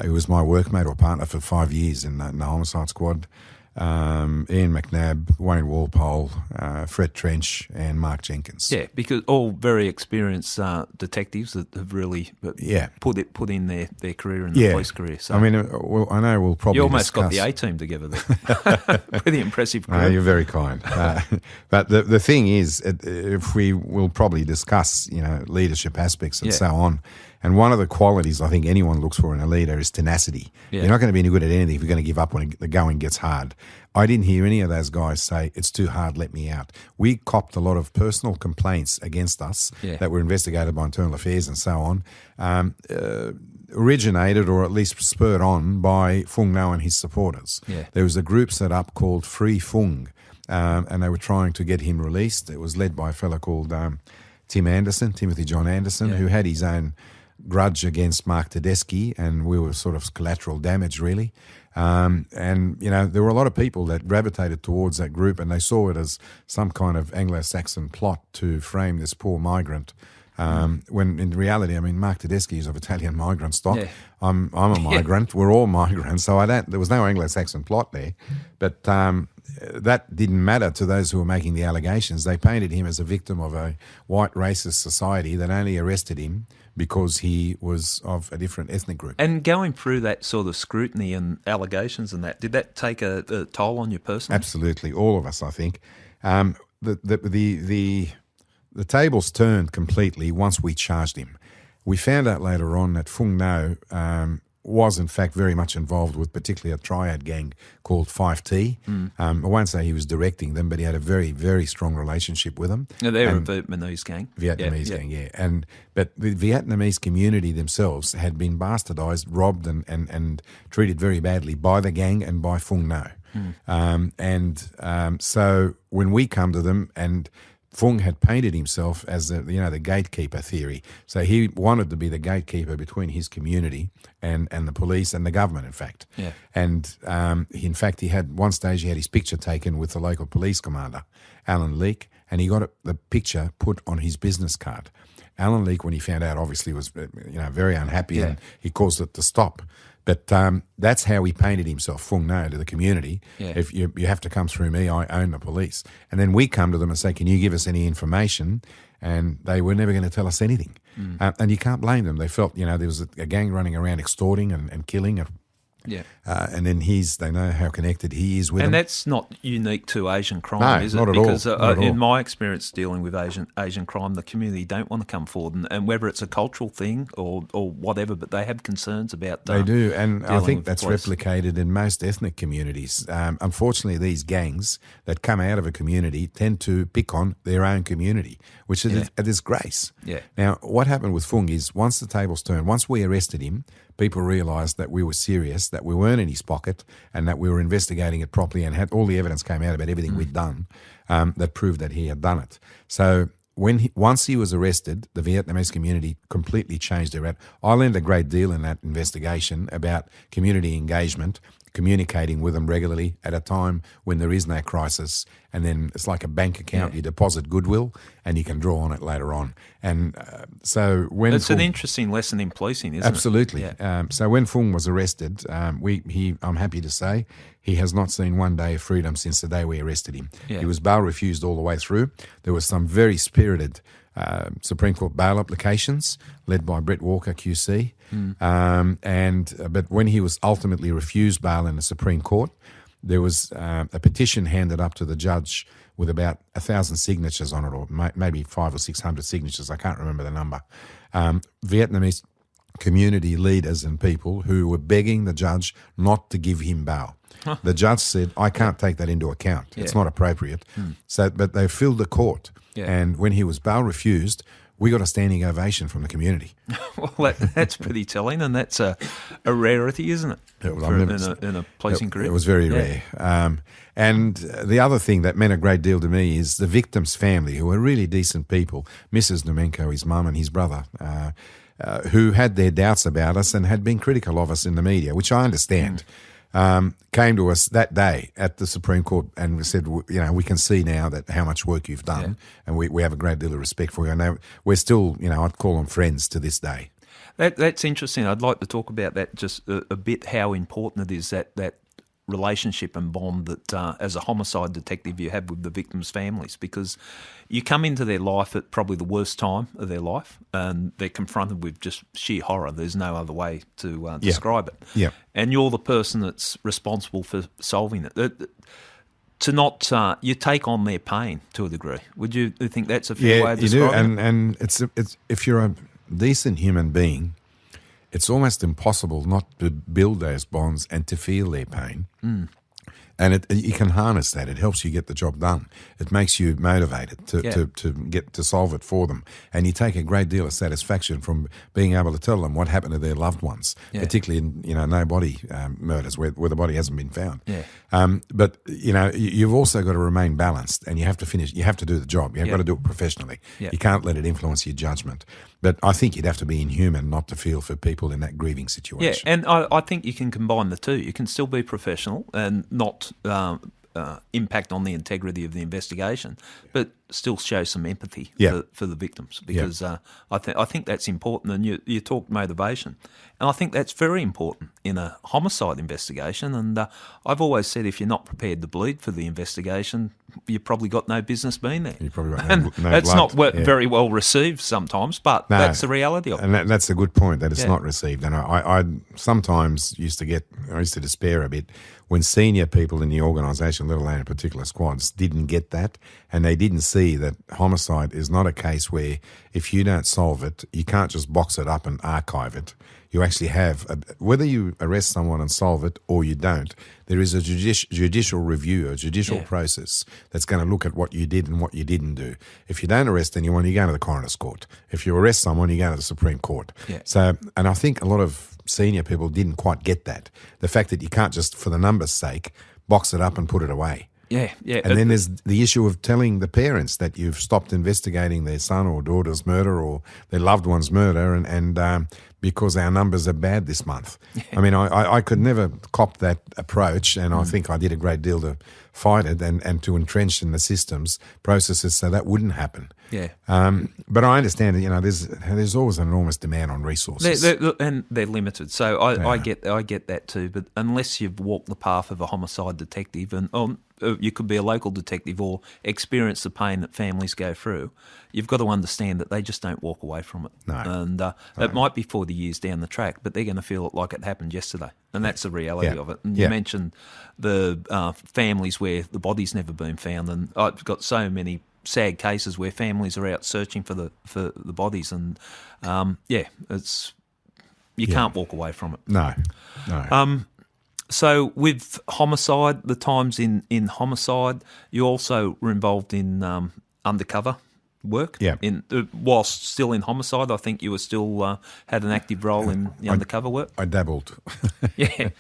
who was my workmate or partner for 5 years in the homicide squad. Ian McNabb, Wayne Walpole, Fred Trench, and Mark Jenkins. Yeah, because all very experienced detectives that have really put in their career in the police career. So I mean, I know we'll probably you almost got the discuss- A-team together there. Pretty impressive crew. No, you're very kind. But the thing is, if we will probably discuss, leadership aspects and Yeah. so on. And one of the qualities I think anyone looks for in a leader is tenacity. Yeah. You're not going to be any good at anything if you're going to give up when the going gets hard. I didn't hear any of those guys say, it's too hard, let me out. We copped a lot of personal complaints against us that were investigated by Internal Affairs and so on, originated or at least spurred on by Fung Ngo and his supporters. Yeah. There was a group set up called Free Fung, and they were trying to get him released. It was led by a fellow called Timothy John Anderson, who had his own grudge against Mark Tedeschi, and we were sort of collateral damage, really. And, there were a lot of people that gravitated towards that group, and they saw it as some kind of Anglo-Saxon plot to frame this poor migrant. When in reality, I mean, Mark Tedeschi is of Italian migrant stock. Yeah. I'm a migrant. We're all migrants, so there was no Anglo-Saxon plot there. But that didn't matter to those who were making the allegations. They painted him as a victim of a white racist society that only arrested him because he was of a different ethnic group. And going through that sort of scrutiny and allegations and that, did that take a toll on you personally? Absolutely, all of us, I think. The tables turned completely once we charged him. We found out later on that Fung Ngo was in fact very much involved with particularly a triad gang called 5T. I won't say he was directing them, but he had a very, very strong relationship with them. Yeah, they're a Vietnamese gang. Vietnamese gang, yeah. But the Vietnamese community themselves had been bastardized, robbed and treated very badly by the gang and by Fung Ngo. So when we come to them, and Fung had painted himself as the gatekeeper theory. So he wanted to be the gatekeeper between his community and the police and the government, in fact. Yeah. And in fact, he had his picture taken with the local police commander, Alan Leake, and he got the picture put on his business card. Alan Leake, when he found out, obviously was very unhappy, and he caused it to stop. But that's how he painted himself, Fung Ngo, to the community. Yeah. If you have to come through me, I own the police. And then we come to them and say, can you give us any information? And they were never going to tell us anything. And you can't blame them. They felt, there was a gang running around extorting and killing. Yeah. And then they know how connected he is with And them. that's not unique to Asian crime, No, is it? not at all. Because Not at all. in my experience dealing with Asian crime, the community don't want to come forward, and whether it's a cultural thing or whatever, but they have concerns about. They do, and I dealing think with that's police. replicated in most ethnic communities. Unfortunately, these gangs that come out of a community tend to pick on their own community, which is a disgrace. Yeah. Now, what happened with Fung is once the tables turned, once we arrested him, people realised that we were serious, that we weren't in his pocket, and that we were investigating it properly, and had all the evidence came out about everything we'd done that proved that he had done it. So once he was arrested, the Vietnamese community completely changed their attitude. I learned a great deal in that investigation about community engagement, communicating with them regularly at a time when there is no crisis, and then it's like a bank account. You deposit goodwill and you can draw on it later on. And so when It's an interesting lesson in policing, isn't absolutely. it? Yeah. So when Fung was arrested, I'm happy to say, he has not seen one day of freedom since the day we arrested him. Yeah. He was bail refused all the way through. There was some very spirited Supreme Court bail applications led by Brett Walker QC. But when he was ultimately refused bail in the Supreme Court, there was a petition handed up to the judge with about 1,000 signatures on it, or maybe 500 or 600 signatures. I can't remember the number. Vietnamese community leaders and people who were begging the judge not to give him bail. The judge said, I can't take that into account. It's not appropriate. But they filled the court. Yeah. And when he was bail refused, we got a standing ovation from the community. Well, that's pretty telling, and that's a rarity, isn't it? Well, I've never- in a policing career. It was very rare. And the other thing that meant a great deal to me is the victim's family, who were really decent people. Mrs. Numenko, his mum and his brother, who had their doubts about us and had been critical of us in the media, which I understand, came to us that day at the Supreme Court and said, we can see now that how much work you've done, and we have a great deal of respect for you. And we're still, I'd call them friends to this day. That's interesting. I'd like to talk about that just a bit, how important it is, that relationship and bond that as a homicide detective you have with the victims' families, because you come into their life at probably the worst time of their life and they're confronted with just sheer horror. There's no other way to describe it. Yeah. And you're the person that's responsible for solving it. To not, you take on their pain to a degree. Would you think that's a fair way of describing it? And it's if you're a decent human being, it's almost impossible not to build those bonds and to feel their pain. And you can harness that. It helps you get the job done. It makes you motivated to solve it for them. And you take a great deal of satisfaction from being able to tell them what happened to their loved ones, particularly in no body murders where the body hasn't been found. But you've also got to remain balanced, and you have to finish. You have to do the job. You've got to do it professionally. You can't let it influence your judgment. But I think you'd have to be inhuman not to feel for people in that grieving situation. Yeah, and I think you can combine the two. You can still be professional and not impact on the integrity of the investigation, but still show some empathy for the victims, because I think that's important. And you talked motivation, and I think that's very important in a homicide investigation. And I've always said, if you're not prepared to bleed for the investigation, you've probably got no business being there. You probably got and no that's blood. not very well received sometimes, but that's the reality of it. And that's a good point, that it's not received. And I sometimes used to despair a bit when senior people in the organisation, let alone in particular squads, didn't get that, and they didn't see that homicide is not a case where if you don't solve it, you can't just box it up and archive it. You actually have, whether you arrest someone and solve it or you don't, there is a judicial review, a judicial process that's going to look at what you did and what you didn't do. If you don't arrest anyone, you go to the coroner's court. If you arrest someone, you go to the Supreme Court. So, and I think a lot of senior people didn't quite get that. The fact that you can't just, for the numbers' sake, box it up and put it away. And then there's the issue of telling the parents that you've stopped investigating their son or daughter's murder or their loved one's murder, and because our numbers are bad this month. I mean, I could never cop that approach, and I think I did a great deal to fight it and to entrench in the systems, processes, so that wouldn't happen. But I understand that there's always an enormous demand on resources, and they're limited. So I get that too. But unless you've walked the path of a homicide detective, and you could be a local detective or experience the pain that families go through, you've got to understand that they just don't walk away from it. And it might be 40 years down the track, but they're going to feel it like it happened yesterday. And that's the reality of it. And you mentioned the families where the body's never been found, and I've got so many sad cases where families are out searching for the bodies, and it's you can't walk away from it. No. So with homicide, the times in homicide, you also were involved in undercover work. Whilst still in homicide, I think you were still had an active role in the undercover work. I dabbled.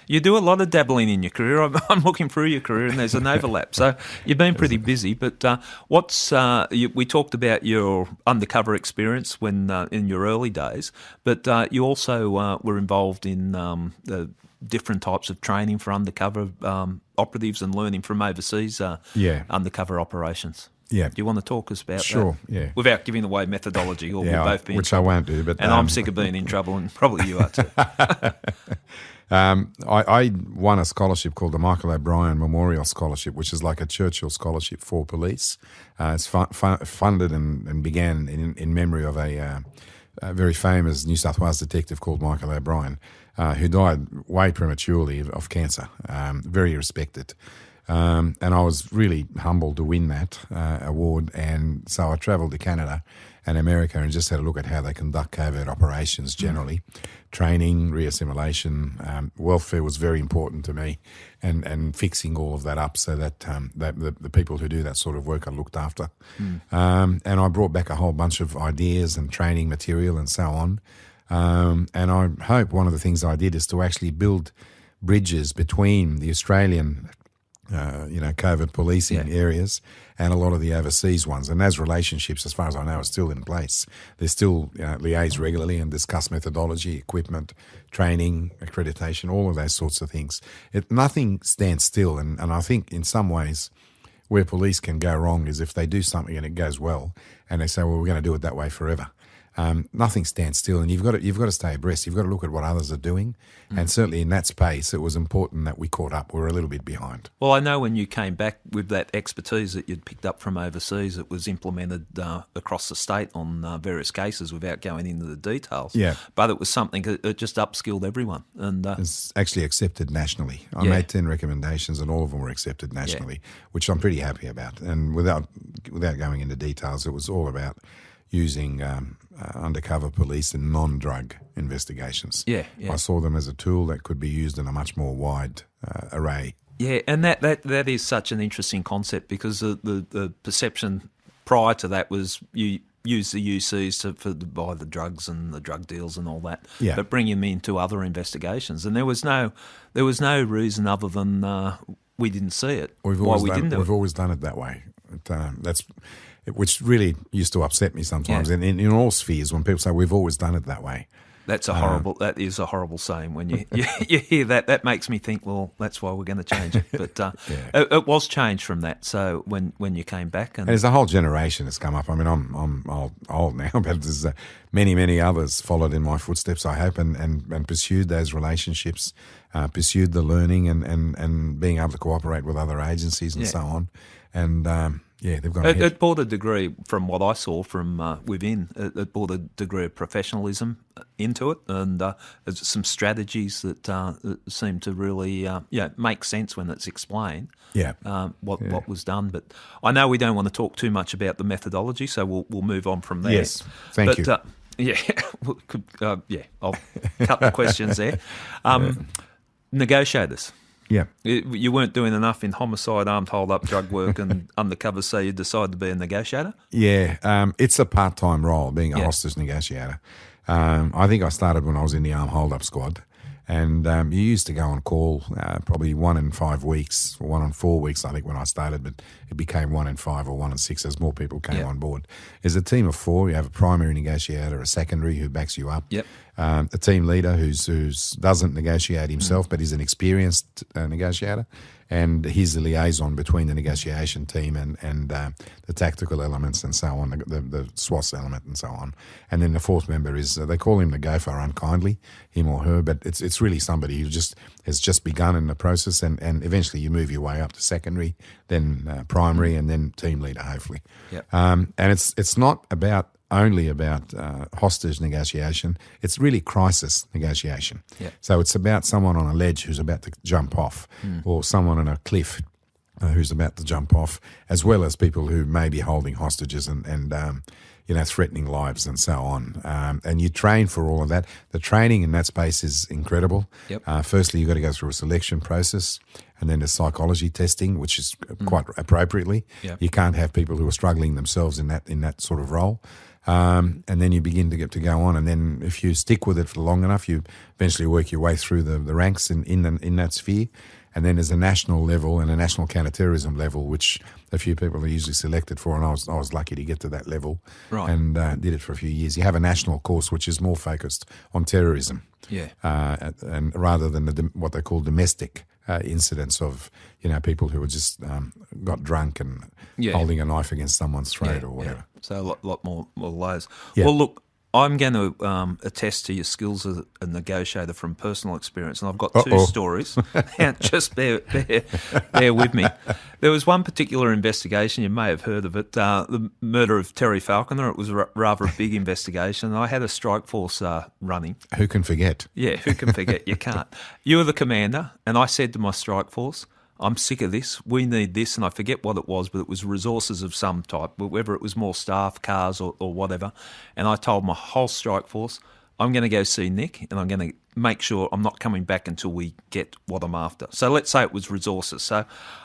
You do a lot of dabbling in your career. I'm looking through your career, and there's an overlap. So you've been pretty busy. But we talked about your undercover experience when in your early days, but you also were involved in the different types of training for undercover operatives and learning from overseas undercover operations. Do you want to talk us about that? Without giving away methodology, or we'll both be which I won't do. But I'm sick of being in trouble, and probably you are too. I won a scholarship called the Michael O'Brien Memorial Scholarship, which is like a Churchill Scholarship for police. It's funded and began in memory of a very famous New South Wales detective called Michael O'Brien, who died way prematurely of cancer, very respected. And I was really humbled to win that award. And so I travelled to Canada and America and just had a look at how they conduct covert operations generally. Training, reassimilation, welfare was very important to me, and fixing all of that up so that, the people who do that sort of work are looked after. And I brought back a whole bunch of ideas and training material and so on. And I hope one of the things I did is to actually build bridges between the Australian covert policing areas and a lot of the overseas ones. And those relationships, as far as I know, are still in place. They still liaise regularly and discuss methodology, equipment, training, accreditation, all of those sorts of things. Nothing stands still. And I think in some ways where police can go wrong is if they do something and it goes well and they say, well, we're going to do it that way forever. Nothing stands still, and you've got to stay abreast. You've got to look at what others are doing, and certainly in that space, it was important that we caught up. We were a little bit behind. Well, I know when you came back with that expertise that you'd picked up from overseas, it was implemented across the state on various cases without going into the details. Yeah. But it was something that just upskilled everyone. And it's actually accepted nationally. I made 10 recommendations, and all of them were accepted nationally, which I'm pretty happy about. And without going into details, it was all about using undercover police in non-drug investigations. Yeah. I saw them as a tool that could be used in a much more wide array. Yeah, and that is such an interesting concept because the perception prior to that was you use the UCs to buy the drugs and the drug deals and all that, but bring them into other investigations. And there was no reason other than we didn't see it. We've always done it that way. Which really used to upset me sometimes. And in all spheres, when people say we've always done it that way. That is a horrible saying when you hear that. That makes me think, well, that's why we're going to change it. But it was changed from that. So when you came back, and there's a whole generation that's come up. I mean, I'm old now, but there's many others followed in my footsteps, I hope, and pursued those relationships, pursued the learning and being able to cooperate with other agencies and so on. And they've got it brought a degree, from what I saw from within, it brought a degree of professionalism into it, and some strategies that seem to really make sense when it's explained. What was done. But I know we don't want to talk too much about the methodology, so we'll move on from there. Yes, thank you. I'll cut the questions there. Negotiators. Yeah. You weren't doing enough in homicide, armed hold-up, drug work and undercover, so you decided to be a negotiator? Yeah, it's a part-time role, being a hostage negotiator. I think I started when I was in the armed hold-up squad, and you used to go on call probably 1 in 5 weeks, or 1 in 4 weeks, I think, when I started, but it became 1 in 5 or 1 in 6 as more people came on board. There's a team of 4. You have a primary negotiator, a secondary who backs you up, a team leader who doesn't negotiate himself, but is an experienced negotiator, and he's the liaison between the negotiation team and the tactical elements and so on, the SWAS element and so on. And then the 4th member is, they call him the gopher unkindly, him or her, but it's really somebody who has just begun in the process, and eventually you move your way up to secondary, then primary, and then team leader, hopefully. And it's not only about hostage negotiation, it's really crisis negotiation. So it's about someone on a ledge who's about to jump off, or someone on a cliff who's about to jump off, as well as people who may be holding hostages and threatening lives and so on. And you train for all of that. The training in that space is incredible. Firstly, you've got to go through a selection process, and then the psychology testing, which is quite appropriately. You can't have people who are struggling themselves in that sort of role. And then you begin to go on, and then if you stick with it for long enough, you eventually work your way through the ranks in that sphere. And then there's a national level and a national counterterrorism level, which a few people are usually selected for, and I was lucky to get to that level, and did it for a few years. You have a national course which is more focused on terrorism, and rather than what they call domestic incidents of people who were just got drunk and holding a knife against someone's throat or whatever. So a lot more layers. Well, look, I'm going to attest to your skills as a negotiator from personal experience, and I've got 2 stories. Now, just bear with me. There was one particular investigation, you may have heard of it, the murder of Terry Falconer. It was rather a big investigation. I had a strike force running. Who can forget? Yeah, who can forget? You can't. You were the commander, and I said to my strike force, I'm sick of this. We need this. And I forget what it was, but it was resources of some type, whether it was more staff, cars or whatever. And I told my whole strike force, I'm going to go see Nick and I'm going to make sure I'm not coming back until we get what I'm after. So let's say it was resources. So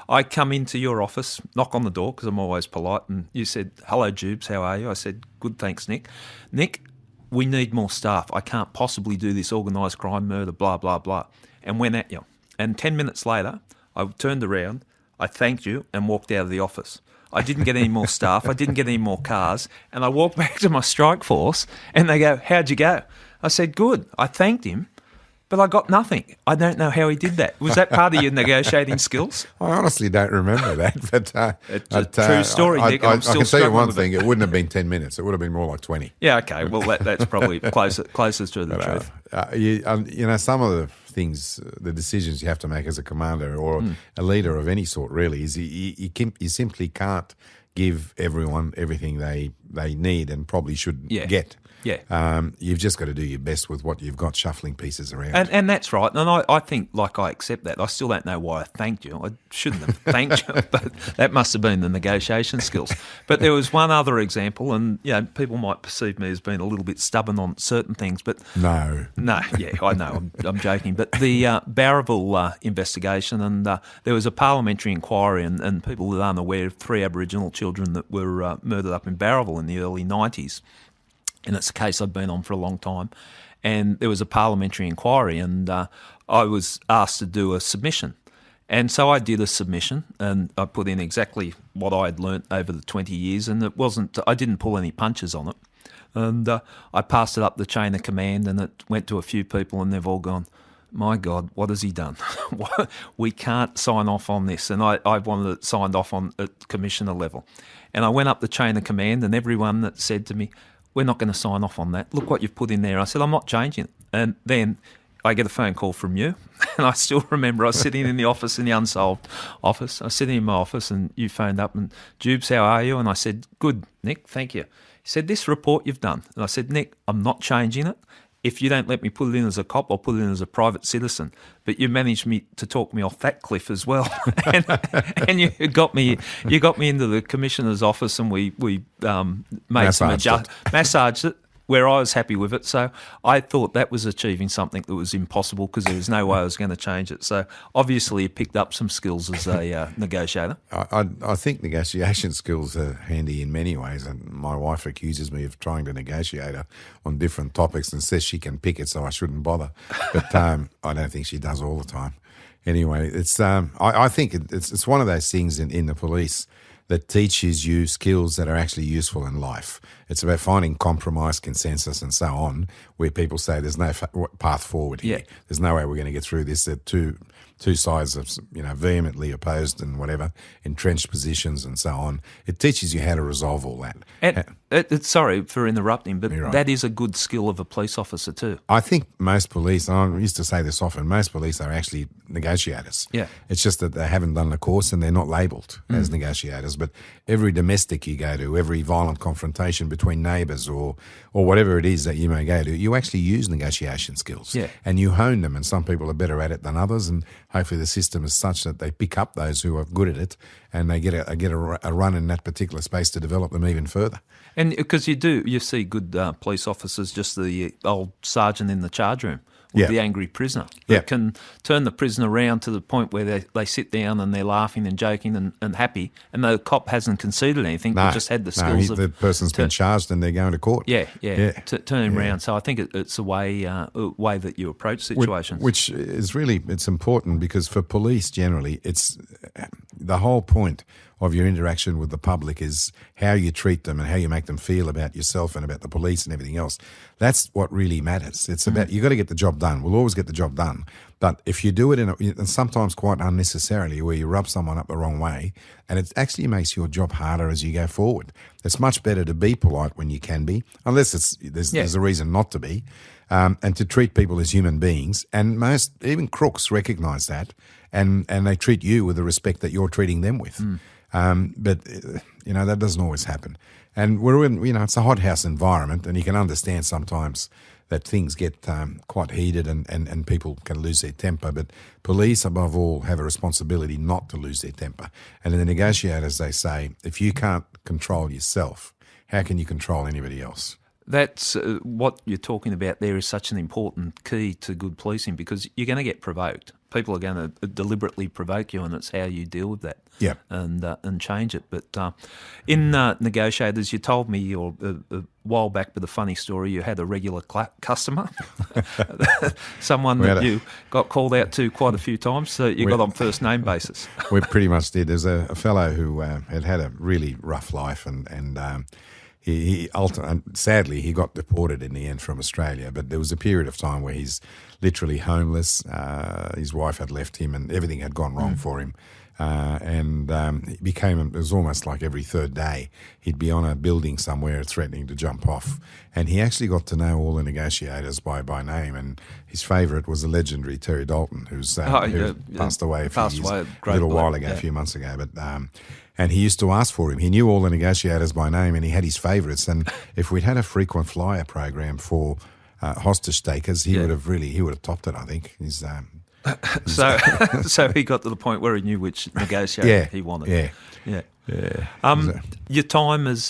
I come into your office, knock on the door because I'm always polite, and you said, hello, Jubes, how are you? I said, good, thanks, Nick. Nick, we need more staff. I can't possibly do this organised crime, murder, blah, blah, blah. And went at you. And 10 minutes later, I turned around, I thanked you and walked out of the office. I didn't get any more staff. I didn't get any more cars. And I walked back to my strike force and they go, how'd you go? I said, good. I thanked him, but I got nothing. I don't know how he did that. Was that part of your negotiating skills? I honestly don't remember that. But It's a true story, Nick. I'm I still can tell you struggling one with thing. It wouldn't have been 10 minutes. It would have been more like 20. Yeah, okay. Well, that's probably closest to the truth. You know, some of the things, the decisions you have to make as a commander or a leader of any sort, really, is you simply can't give everyone everything they need and probably should get. Yeah. You've just got to do your best with what you've got, shuffling pieces around. And that's right. And I think, like, I accept that. I still don't know why I thanked you. I shouldn't have thanked you, but that must have been the negotiation skills. But there was one other example, and, you know, people might perceive me as being a little bit stubborn on certain things, but... No, yeah, I know, I'm joking. But the Bowraville investigation, and there was a parliamentary inquiry, and people that aren't aware of 3 Aboriginal children that were murdered up in Bowraville in the early 90s. And it's a case I've been on for a long time. And there was a parliamentary inquiry, and I was asked to do a submission. And so I did a submission, and I put in exactly what I had learnt over the 20 years, and I didn't pull any punches on it. And I passed it up the chain of command, and it went to a few people, and they've all gone, my God, what has he done? We can't sign off on this. And I wanted it signed off on at commissioner level. And I went up the chain of command, and everyone that said to me, we're not going to sign off on that. Look what you've put in there. I said, I'm not changing it. And then I get a phone call from you. And I still remember I was sitting in the office, in the unsolved office. I was sitting in my office and you phoned up and, Jubes, how are you? And I said, good, Nick, thank you. He said, this report you've done. And I said, Nick, I'm not changing it. If you don't let me put it in as a cop, I'll put it in as a private citizen. But you managed to talk me off that cliff as well, and you got me into the commissioner's office, and we made some massaged it where I was happy with it. So I thought that was achieving something that was impossible because there was no way I was going to change it. So obviously you picked up some skills as a negotiator. I think negotiation skills are handy in many ways, and my wife accuses me of trying to negotiate her on different topics and says she can pick it, so I shouldn't bother. But I don't think she does all the time. Anyway, it's I think it's one of those things in the police that teaches you skills that are actually useful in life. It's about finding compromise, consensus, and so on, where people say there's no path forward here. Yeah. There's no way we're going to get through this. They're two sides of, vehemently opposed and whatever, entrenched positions and so on. It teaches you how to resolve all that. And sorry for interrupting, but You're right. that is a good skill of a police officer too. I think most police, and I used to say this often, most police are actually negotiators. Yeah. It's just that they haven't done the course and they're not labelled as negotiators. But every domestic you go to, every violent confrontation between neighbours or whatever it is that you may go to, you actually use negotiation skills. Yeah. And you hone them, and some people are better at it than others, and hopefully the system is such that they pick up those who are good at it and they get a run in that particular space to develop them even further. And because you see good police officers, just the old sergeant in the charge room with Yeah. the angry prisoner Yeah. that can turn the prisoner around to the point where they sit down and they're laughing and joking and happy, and the cop hasn't conceded anything, but just had the skills of... the person's been charged and they're going to court. To turn him around. So I think it's a way that you approach situations. Which is really, it's important because for police generally, it's the whole point of your interaction with the public is how you treat them and how you make them feel about yourself and about the police and everything else. That's what really matters. It's about, you got to get the job done. We'll always get the job done. But if you do it and sometimes quite unnecessarily, where you rub someone up the wrong way, and it actually makes your job harder as you go forward. It's much better to be polite when you can be, unless there's a reason not to be, and to treat people as human beings. And even crooks recognise that, and they treat you with the respect that you're treating them with. But that doesn't always happen. And we're in, it's a hothouse environment, and you can understand sometimes that things get quite heated and people can lose their temper. But police, above all, have a responsibility not to lose their temper. And in the negotiators, they say, if you can't control yourself, how can you control anybody else? That's what you're talking about there is such an important key to good policing, because you're going to get provoked. People are going to deliberately provoke you, and it's how you deal with that and change it. But in negotiators, you told me a while back with a funny story, you had a regular customer, someone that you got called out to quite a few times, so you got on first name basis. We pretty much did. There's a fellow who had a really rough life, and he sadly he got deported in the end from Australia. But there was a period of time where he's literally homeless. His wife had left him, and everything had gone wrong for him. It was almost like every third day he'd be on a building somewhere threatening to jump off. And he actually got to know all the negotiators by name. And his favourite was the legendary Terry Dalton, who passed away a little while ago, a few months ago. But and he used to ask for him. He knew all the negotiators by name, and he had his favourites. And if we'd had a frequent flyer program for hostage takers, he would have topped it, I think. So he got to the point where he knew which negotiator he wanted. Yeah. Your time as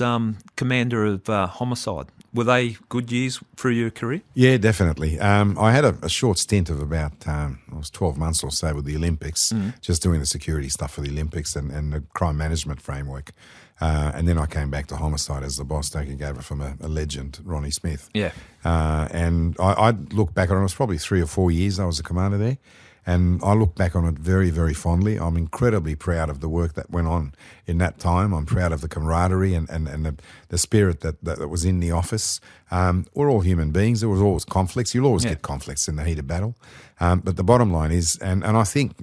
commander of homicide, were they good years through your career? Yeah, definitely. I had a short stint of about, I was 12 months or so with the Olympics, just doing the security stuff for the Olympics and the crime management framework. And then I came back to homicide as the boss, taking over from a legend, Ronnie Smith. Yeah. And I look back on it, it was probably 3 or 4 years I was a commander there. And I look back on it very, very fondly. I'm incredibly proud of the work that went on in that time. I'm proud of the camaraderie and the spirit that was in the office. We're all human beings. There was always conflicts. You'll always get conflicts in the heat of battle. But the bottom line is, and I think,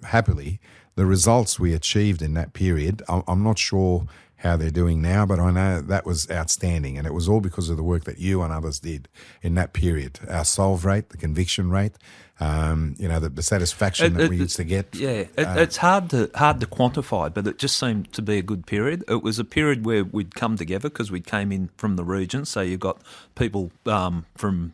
happily, the results we achieved in that period, I'm not sure how they're doing now, but I know that was outstanding, and it was all because of the work that you and others did in that period. Our solve rate, the conviction rate, the satisfaction that we used to get. Yeah, it's hard to quantify, but it just seemed to be a good period. It was a period where we'd come together because we came in from the region, so you got people from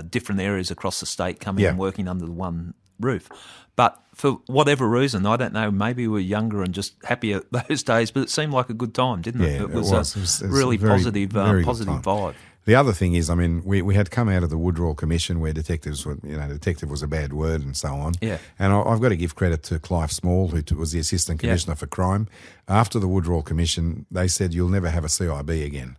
different areas across the state coming and working under the one roof. But for whatever reason, I don't know, maybe we were younger and just happier those days, but it seemed like a good time, didn't it? Yeah, it was a really positive vibe. The other thing is, we had come out of the Woodrow Commission where detectives were, detective was a bad word and so on. Yeah. And I've got to give credit to Clive Small, who was the Assistant Commissioner for Crime. After the Woodrow Commission, they said, you'll never have a CIB again.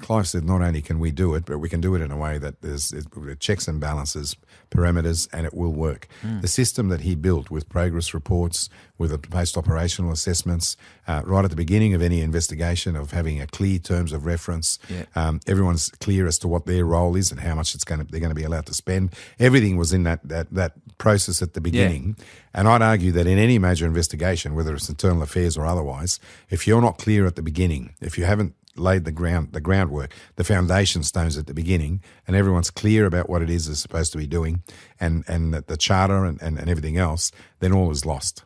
Clive said, not only can we do it, but we can do it in a way that there's checks and balances, parameters, and it will work. The system that he built with progress reports, with the post-operational assessments, right at the beginning of any investigation, of having a clear terms of reference, everyone's clear as to what their role is and how much they're going to be allowed to spend. Everything was in that process at the beginning. Yeah. And I'd argue that in any major investigation, whether it's internal affairs or otherwise, if you're not clear at the beginning, if you haven't laid the groundwork, the foundation stones at the beginning, and everyone's clear about what it is they're supposed to be doing, and the charter and everything else, then all is lost.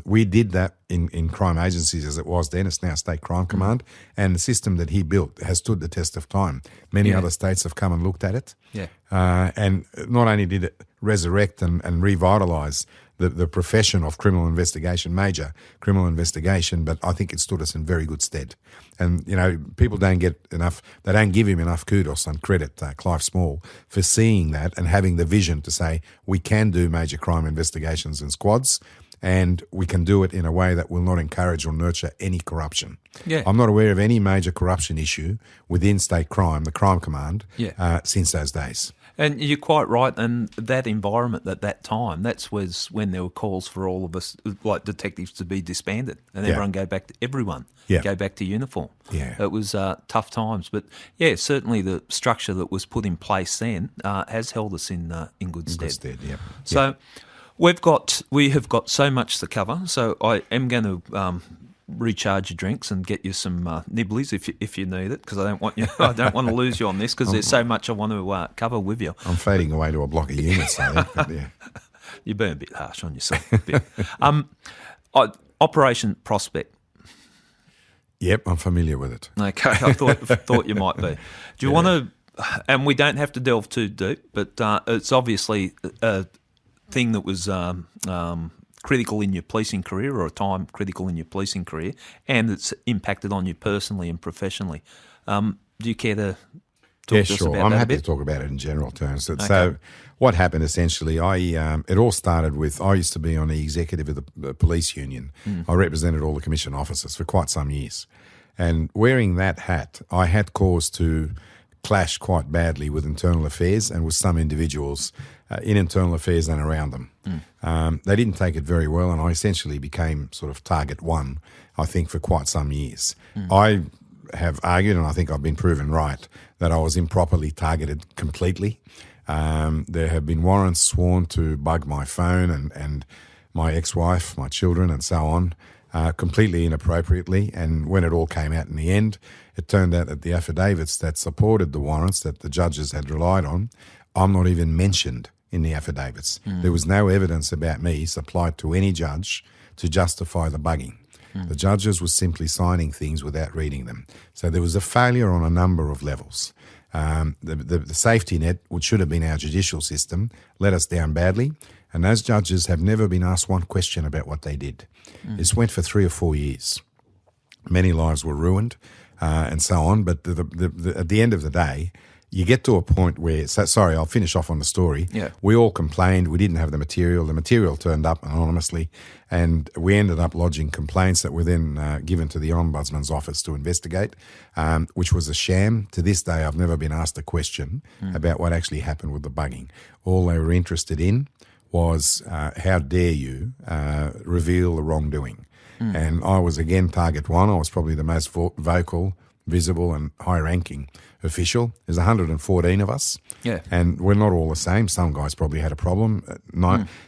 We did that in crime agencies as it was then. It's now State Crime Command, and the system that he built has stood the test of time. Many other states have come and looked at it, and not only did it resurrect and revitalise the profession of criminal investigation, major criminal investigation, but I think it stood us in very good stead. And, people don't get enough, they don't give him enough kudos and credit, Clive Small, for seeing that and having the vision to say we can do major crime investigations in squads, and we can do it in a way that will not encourage or nurture any corruption. Yeah. I'm not aware of any major corruption issue within State Crime, the Crime Command, since those days. And you're quite right, and that environment at that time, was when there were calls for all of us, like detectives, to be disbanded and everyone go back to uniform. Yeah. It was tough times, but certainly the structure that was put in place then has held us in good stead. Good stead, yeah. So we have got so much to cover, so I am going to recharge your drinks and get you some nibblies if you need it, because I don't want to lose you on this, because there's so much I want to cover with you. I'm fading away to a block of units, I think. But You're being a bit harsh on yourself. Operation Prospect. Yep, I'm familiar with it. Okay, I thought you might be. Do you want to? And we don't have to delve too deep, but it's obviously a thing that was critical in your policing career, or a time critical in your policing career, and it's impacted on you personally and professionally. Do you care to talk to us about I'm that a happy bit? to talk about it in general terms. So what happened essentially, it all started with, I used to be on the executive of the police union. I represented all the commission officers for quite some years. And wearing that hat, I had cause to clash quite badly with internal affairs and with some individuals in internal affairs and around them. They didn't take it very well, and I essentially became sort of target one, I think, for quite some years. I have argued, and I think I've been proven right, that I was improperly targeted completely. There have been warrants sworn to bug my phone and my ex-wife, my children, and so on, completely inappropriately. And when it all came out in the end, it turned out that the affidavits that supported the warrants that the judges had relied on, I'm not even mentioned in the affidavits. There was no evidence about me supplied to any judge to justify the bugging. The judges were simply signing things without reading them. So there was a failure on a number of levels. The safety net, which should have been our judicial system, let us down badly, and those judges have never been asked one question about what they did. This went for 3 or 4 years. Many lives were ruined and so on, but at the end of the day, you get to a point where, sorry, I'll finish off on the story. Yeah. We all complained. We didn't have the material. The material turned up anonymously, and we ended up lodging complaints that were then given to the Ombudsman's office to investigate, which was a sham. To this day, I've never been asked a question about what actually happened with the bugging. All they were interested in was, how dare you reveal the wrongdoing? And I was, again, target one. I was probably the most vocal, visible and high-ranking official. There's 114 of us, and we're not all the same. Some guys probably had a problem.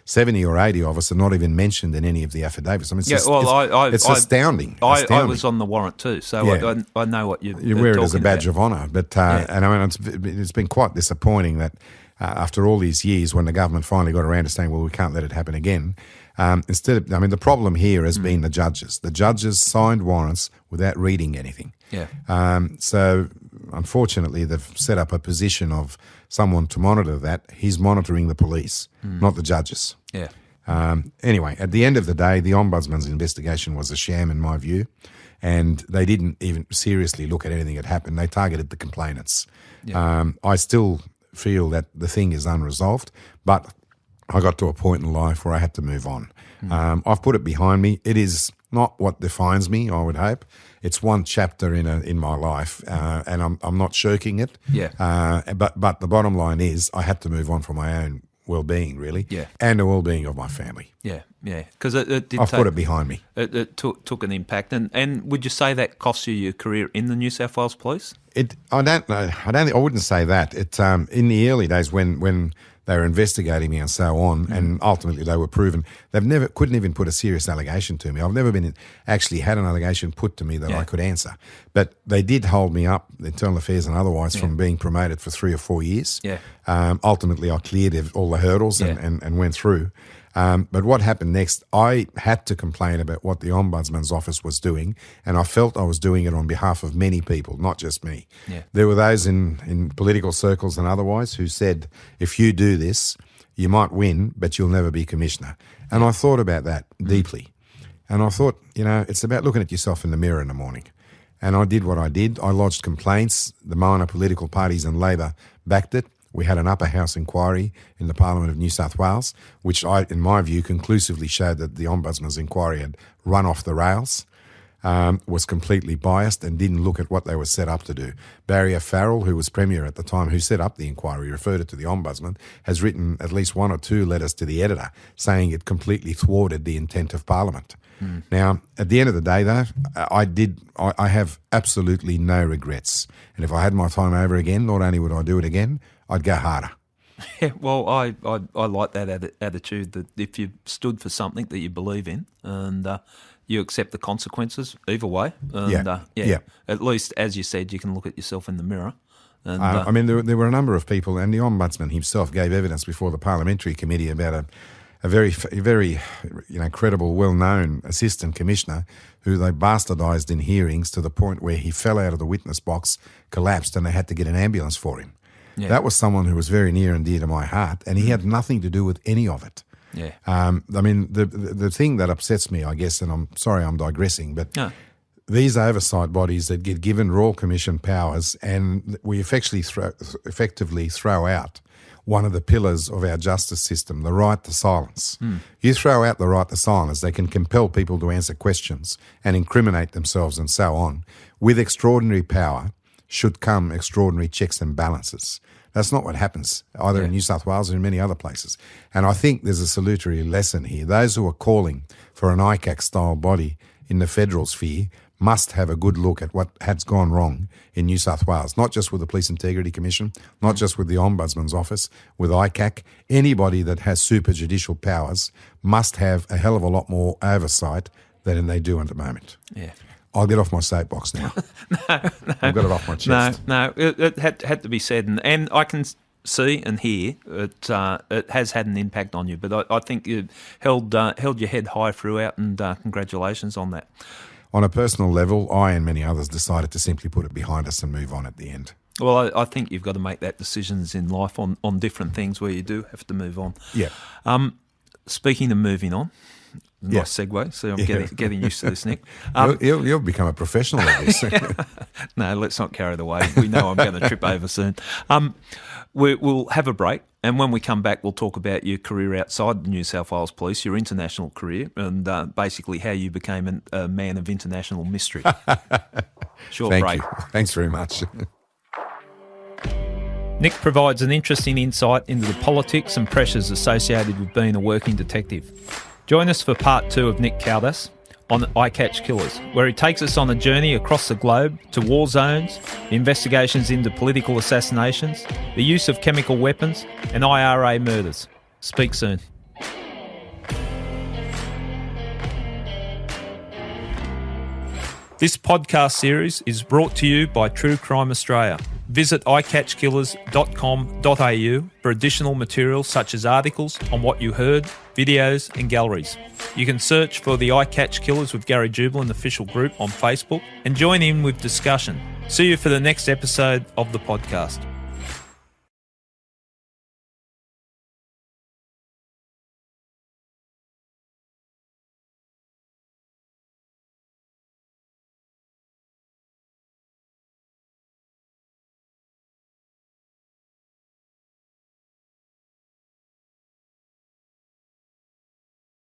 70 or 80 of us are not even mentioned in any of the affidavits. I mean, it's astounding. I was on the warrant too, so I know what you wear it as a badge of honour. But and I mean, it's been quite disappointing that after all these years, when the government finally got around to saying, well, we can't let it happen again, the problem here has been the judges. The judges signed warrants without reading anything. So unfortunately, they've set up a position of someone to monitor that. He's monitoring the police, not the judges. Anyway, at the end of the day, the Ombudsman's investigation was a sham in my view, and they didn't even seriously look at anything that happened. They targeted the complainants. I still feel that the thing is unresolved, but I got to a point in life where I had to move on. I've put it behind me. It is not what defines me, I would hope. It's one chapter in my life, and I'm not shirking it. But the bottom line is, I had to move on for my own well-being, really, and the well-being of my family. Because it did. I've put it behind me. It took an impact, and would you say that cost you your career in the New South Wales Police? I don't know. I wouldn't say that. In the early days when they were investigating me and so on, and ultimately they were proven. Couldn't even put a serious allegation to me. I've never actually had an allegation put to me that I could answer. But they did hold me up, internal affairs and otherwise, from being promoted for 3 or 4 years. Ultimately, I cleared all the hurdles and went through. But what happened next, I had to complain about what the Ombudsman's office was doing, and I felt I was doing it on behalf of many people, not just me. There were those in political circles and otherwise who said, if you do this, you might win, but you'll never be commissioner. And I thought about that deeply. And I thought, it's about looking at yourself in the mirror in the morning. And I did what I did. I lodged complaints. The minor political parties and Labor backed it. We had an upper house inquiry in the Parliament of New South Wales, which in my view, conclusively showed that the Ombudsman's inquiry had run off the rails, was completely biased and didn't look at what they were set up to do. Barry Farrell, who was Premier at the time, who set up the inquiry, referred it to the Ombudsman, has written at least 1 or 2 letters to the editor saying it completely thwarted the intent of Parliament. Now, at the end of the day, though, I have absolutely no regrets. And if I had my time over again, not only would I do it again, I'd go harder. Well, I like that attitude, that if you stood for something that you believe in and you accept the consequences either way. And, at least, as you said, you can look at yourself in the mirror. And, there were a number of people, and the Ombudsman himself gave evidence before the Parliamentary Committee about a very credible, well-known assistant commissioner who they bastardised in hearings to the point where he fell out of the witness box, collapsed, and they had to get an ambulance for him. Yeah. That was someone who was very near and dear to my heart, and he had nothing to do with any of it. Yeah. I mean, the thing that upsets me, I guess, and I'm sorry I'm digressing, but these oversight bodies that get given Royal Commission powers, and we effectively throw out one of the pillars of our justice system, the right to silence. You throw out the right to silence, they can compel people to answer questions and incriminate themselves and so on. With extraordinary power should come extraordinary checks and balances. That's not what happens either in New South Wales or in many other places. And I think there's a salutary lesson here. Those who are calling for an ICAC-style body in the federal sphere must have a good look at what has gone wrong in New South Wales, not just with the Police Integrity Commission, not just with the Ombudsman's Office, with ICAC. Anybody that has super judicial powers must have a hell of a lot more oversight than they do at the moment. Yeah. I'll get off my soapbox now. I've got it off my chest. No, it had to be said, and I can see and hear it has had an impact on you. But I think you held your head high throughout, and congratulations on that. On a personal level, I and many others decided to simply put it behind us and move on at the end. Well, I think you've got to make that decisions in life on different things where you do have to move on. Yeah. Speaking of moving on. Nice segue. So I'm getting used to this, Nick. You'll become a professional at this. No, let's not carry it away. We know I'm going to trip over soon. We'll have a break, and when we come back, we'll talk about your career outside the New South Wales Police, your international career, and basically how you became a man of international mystery. Short Thank break. you. Thanks very much. Nick provides an interesting insight into the politics and pressures associated with being a working detective. Join us for part 2 of Nick Caldas on I Catch Killers, where he takes us on a journey across the globe to war zones, investigations into political assassinations, the use of chemical weapons, and IRA murders. Speak soon. This podcast series is brought to you by True Crime Australia. Visit icatchkillers.com.au for additional material such as articles on what you heard, videos and galleries. You can search for the I Catch Killers with Gary Jubelin official group on Facebook and join in with discussion. See you for the next episode of the podcast.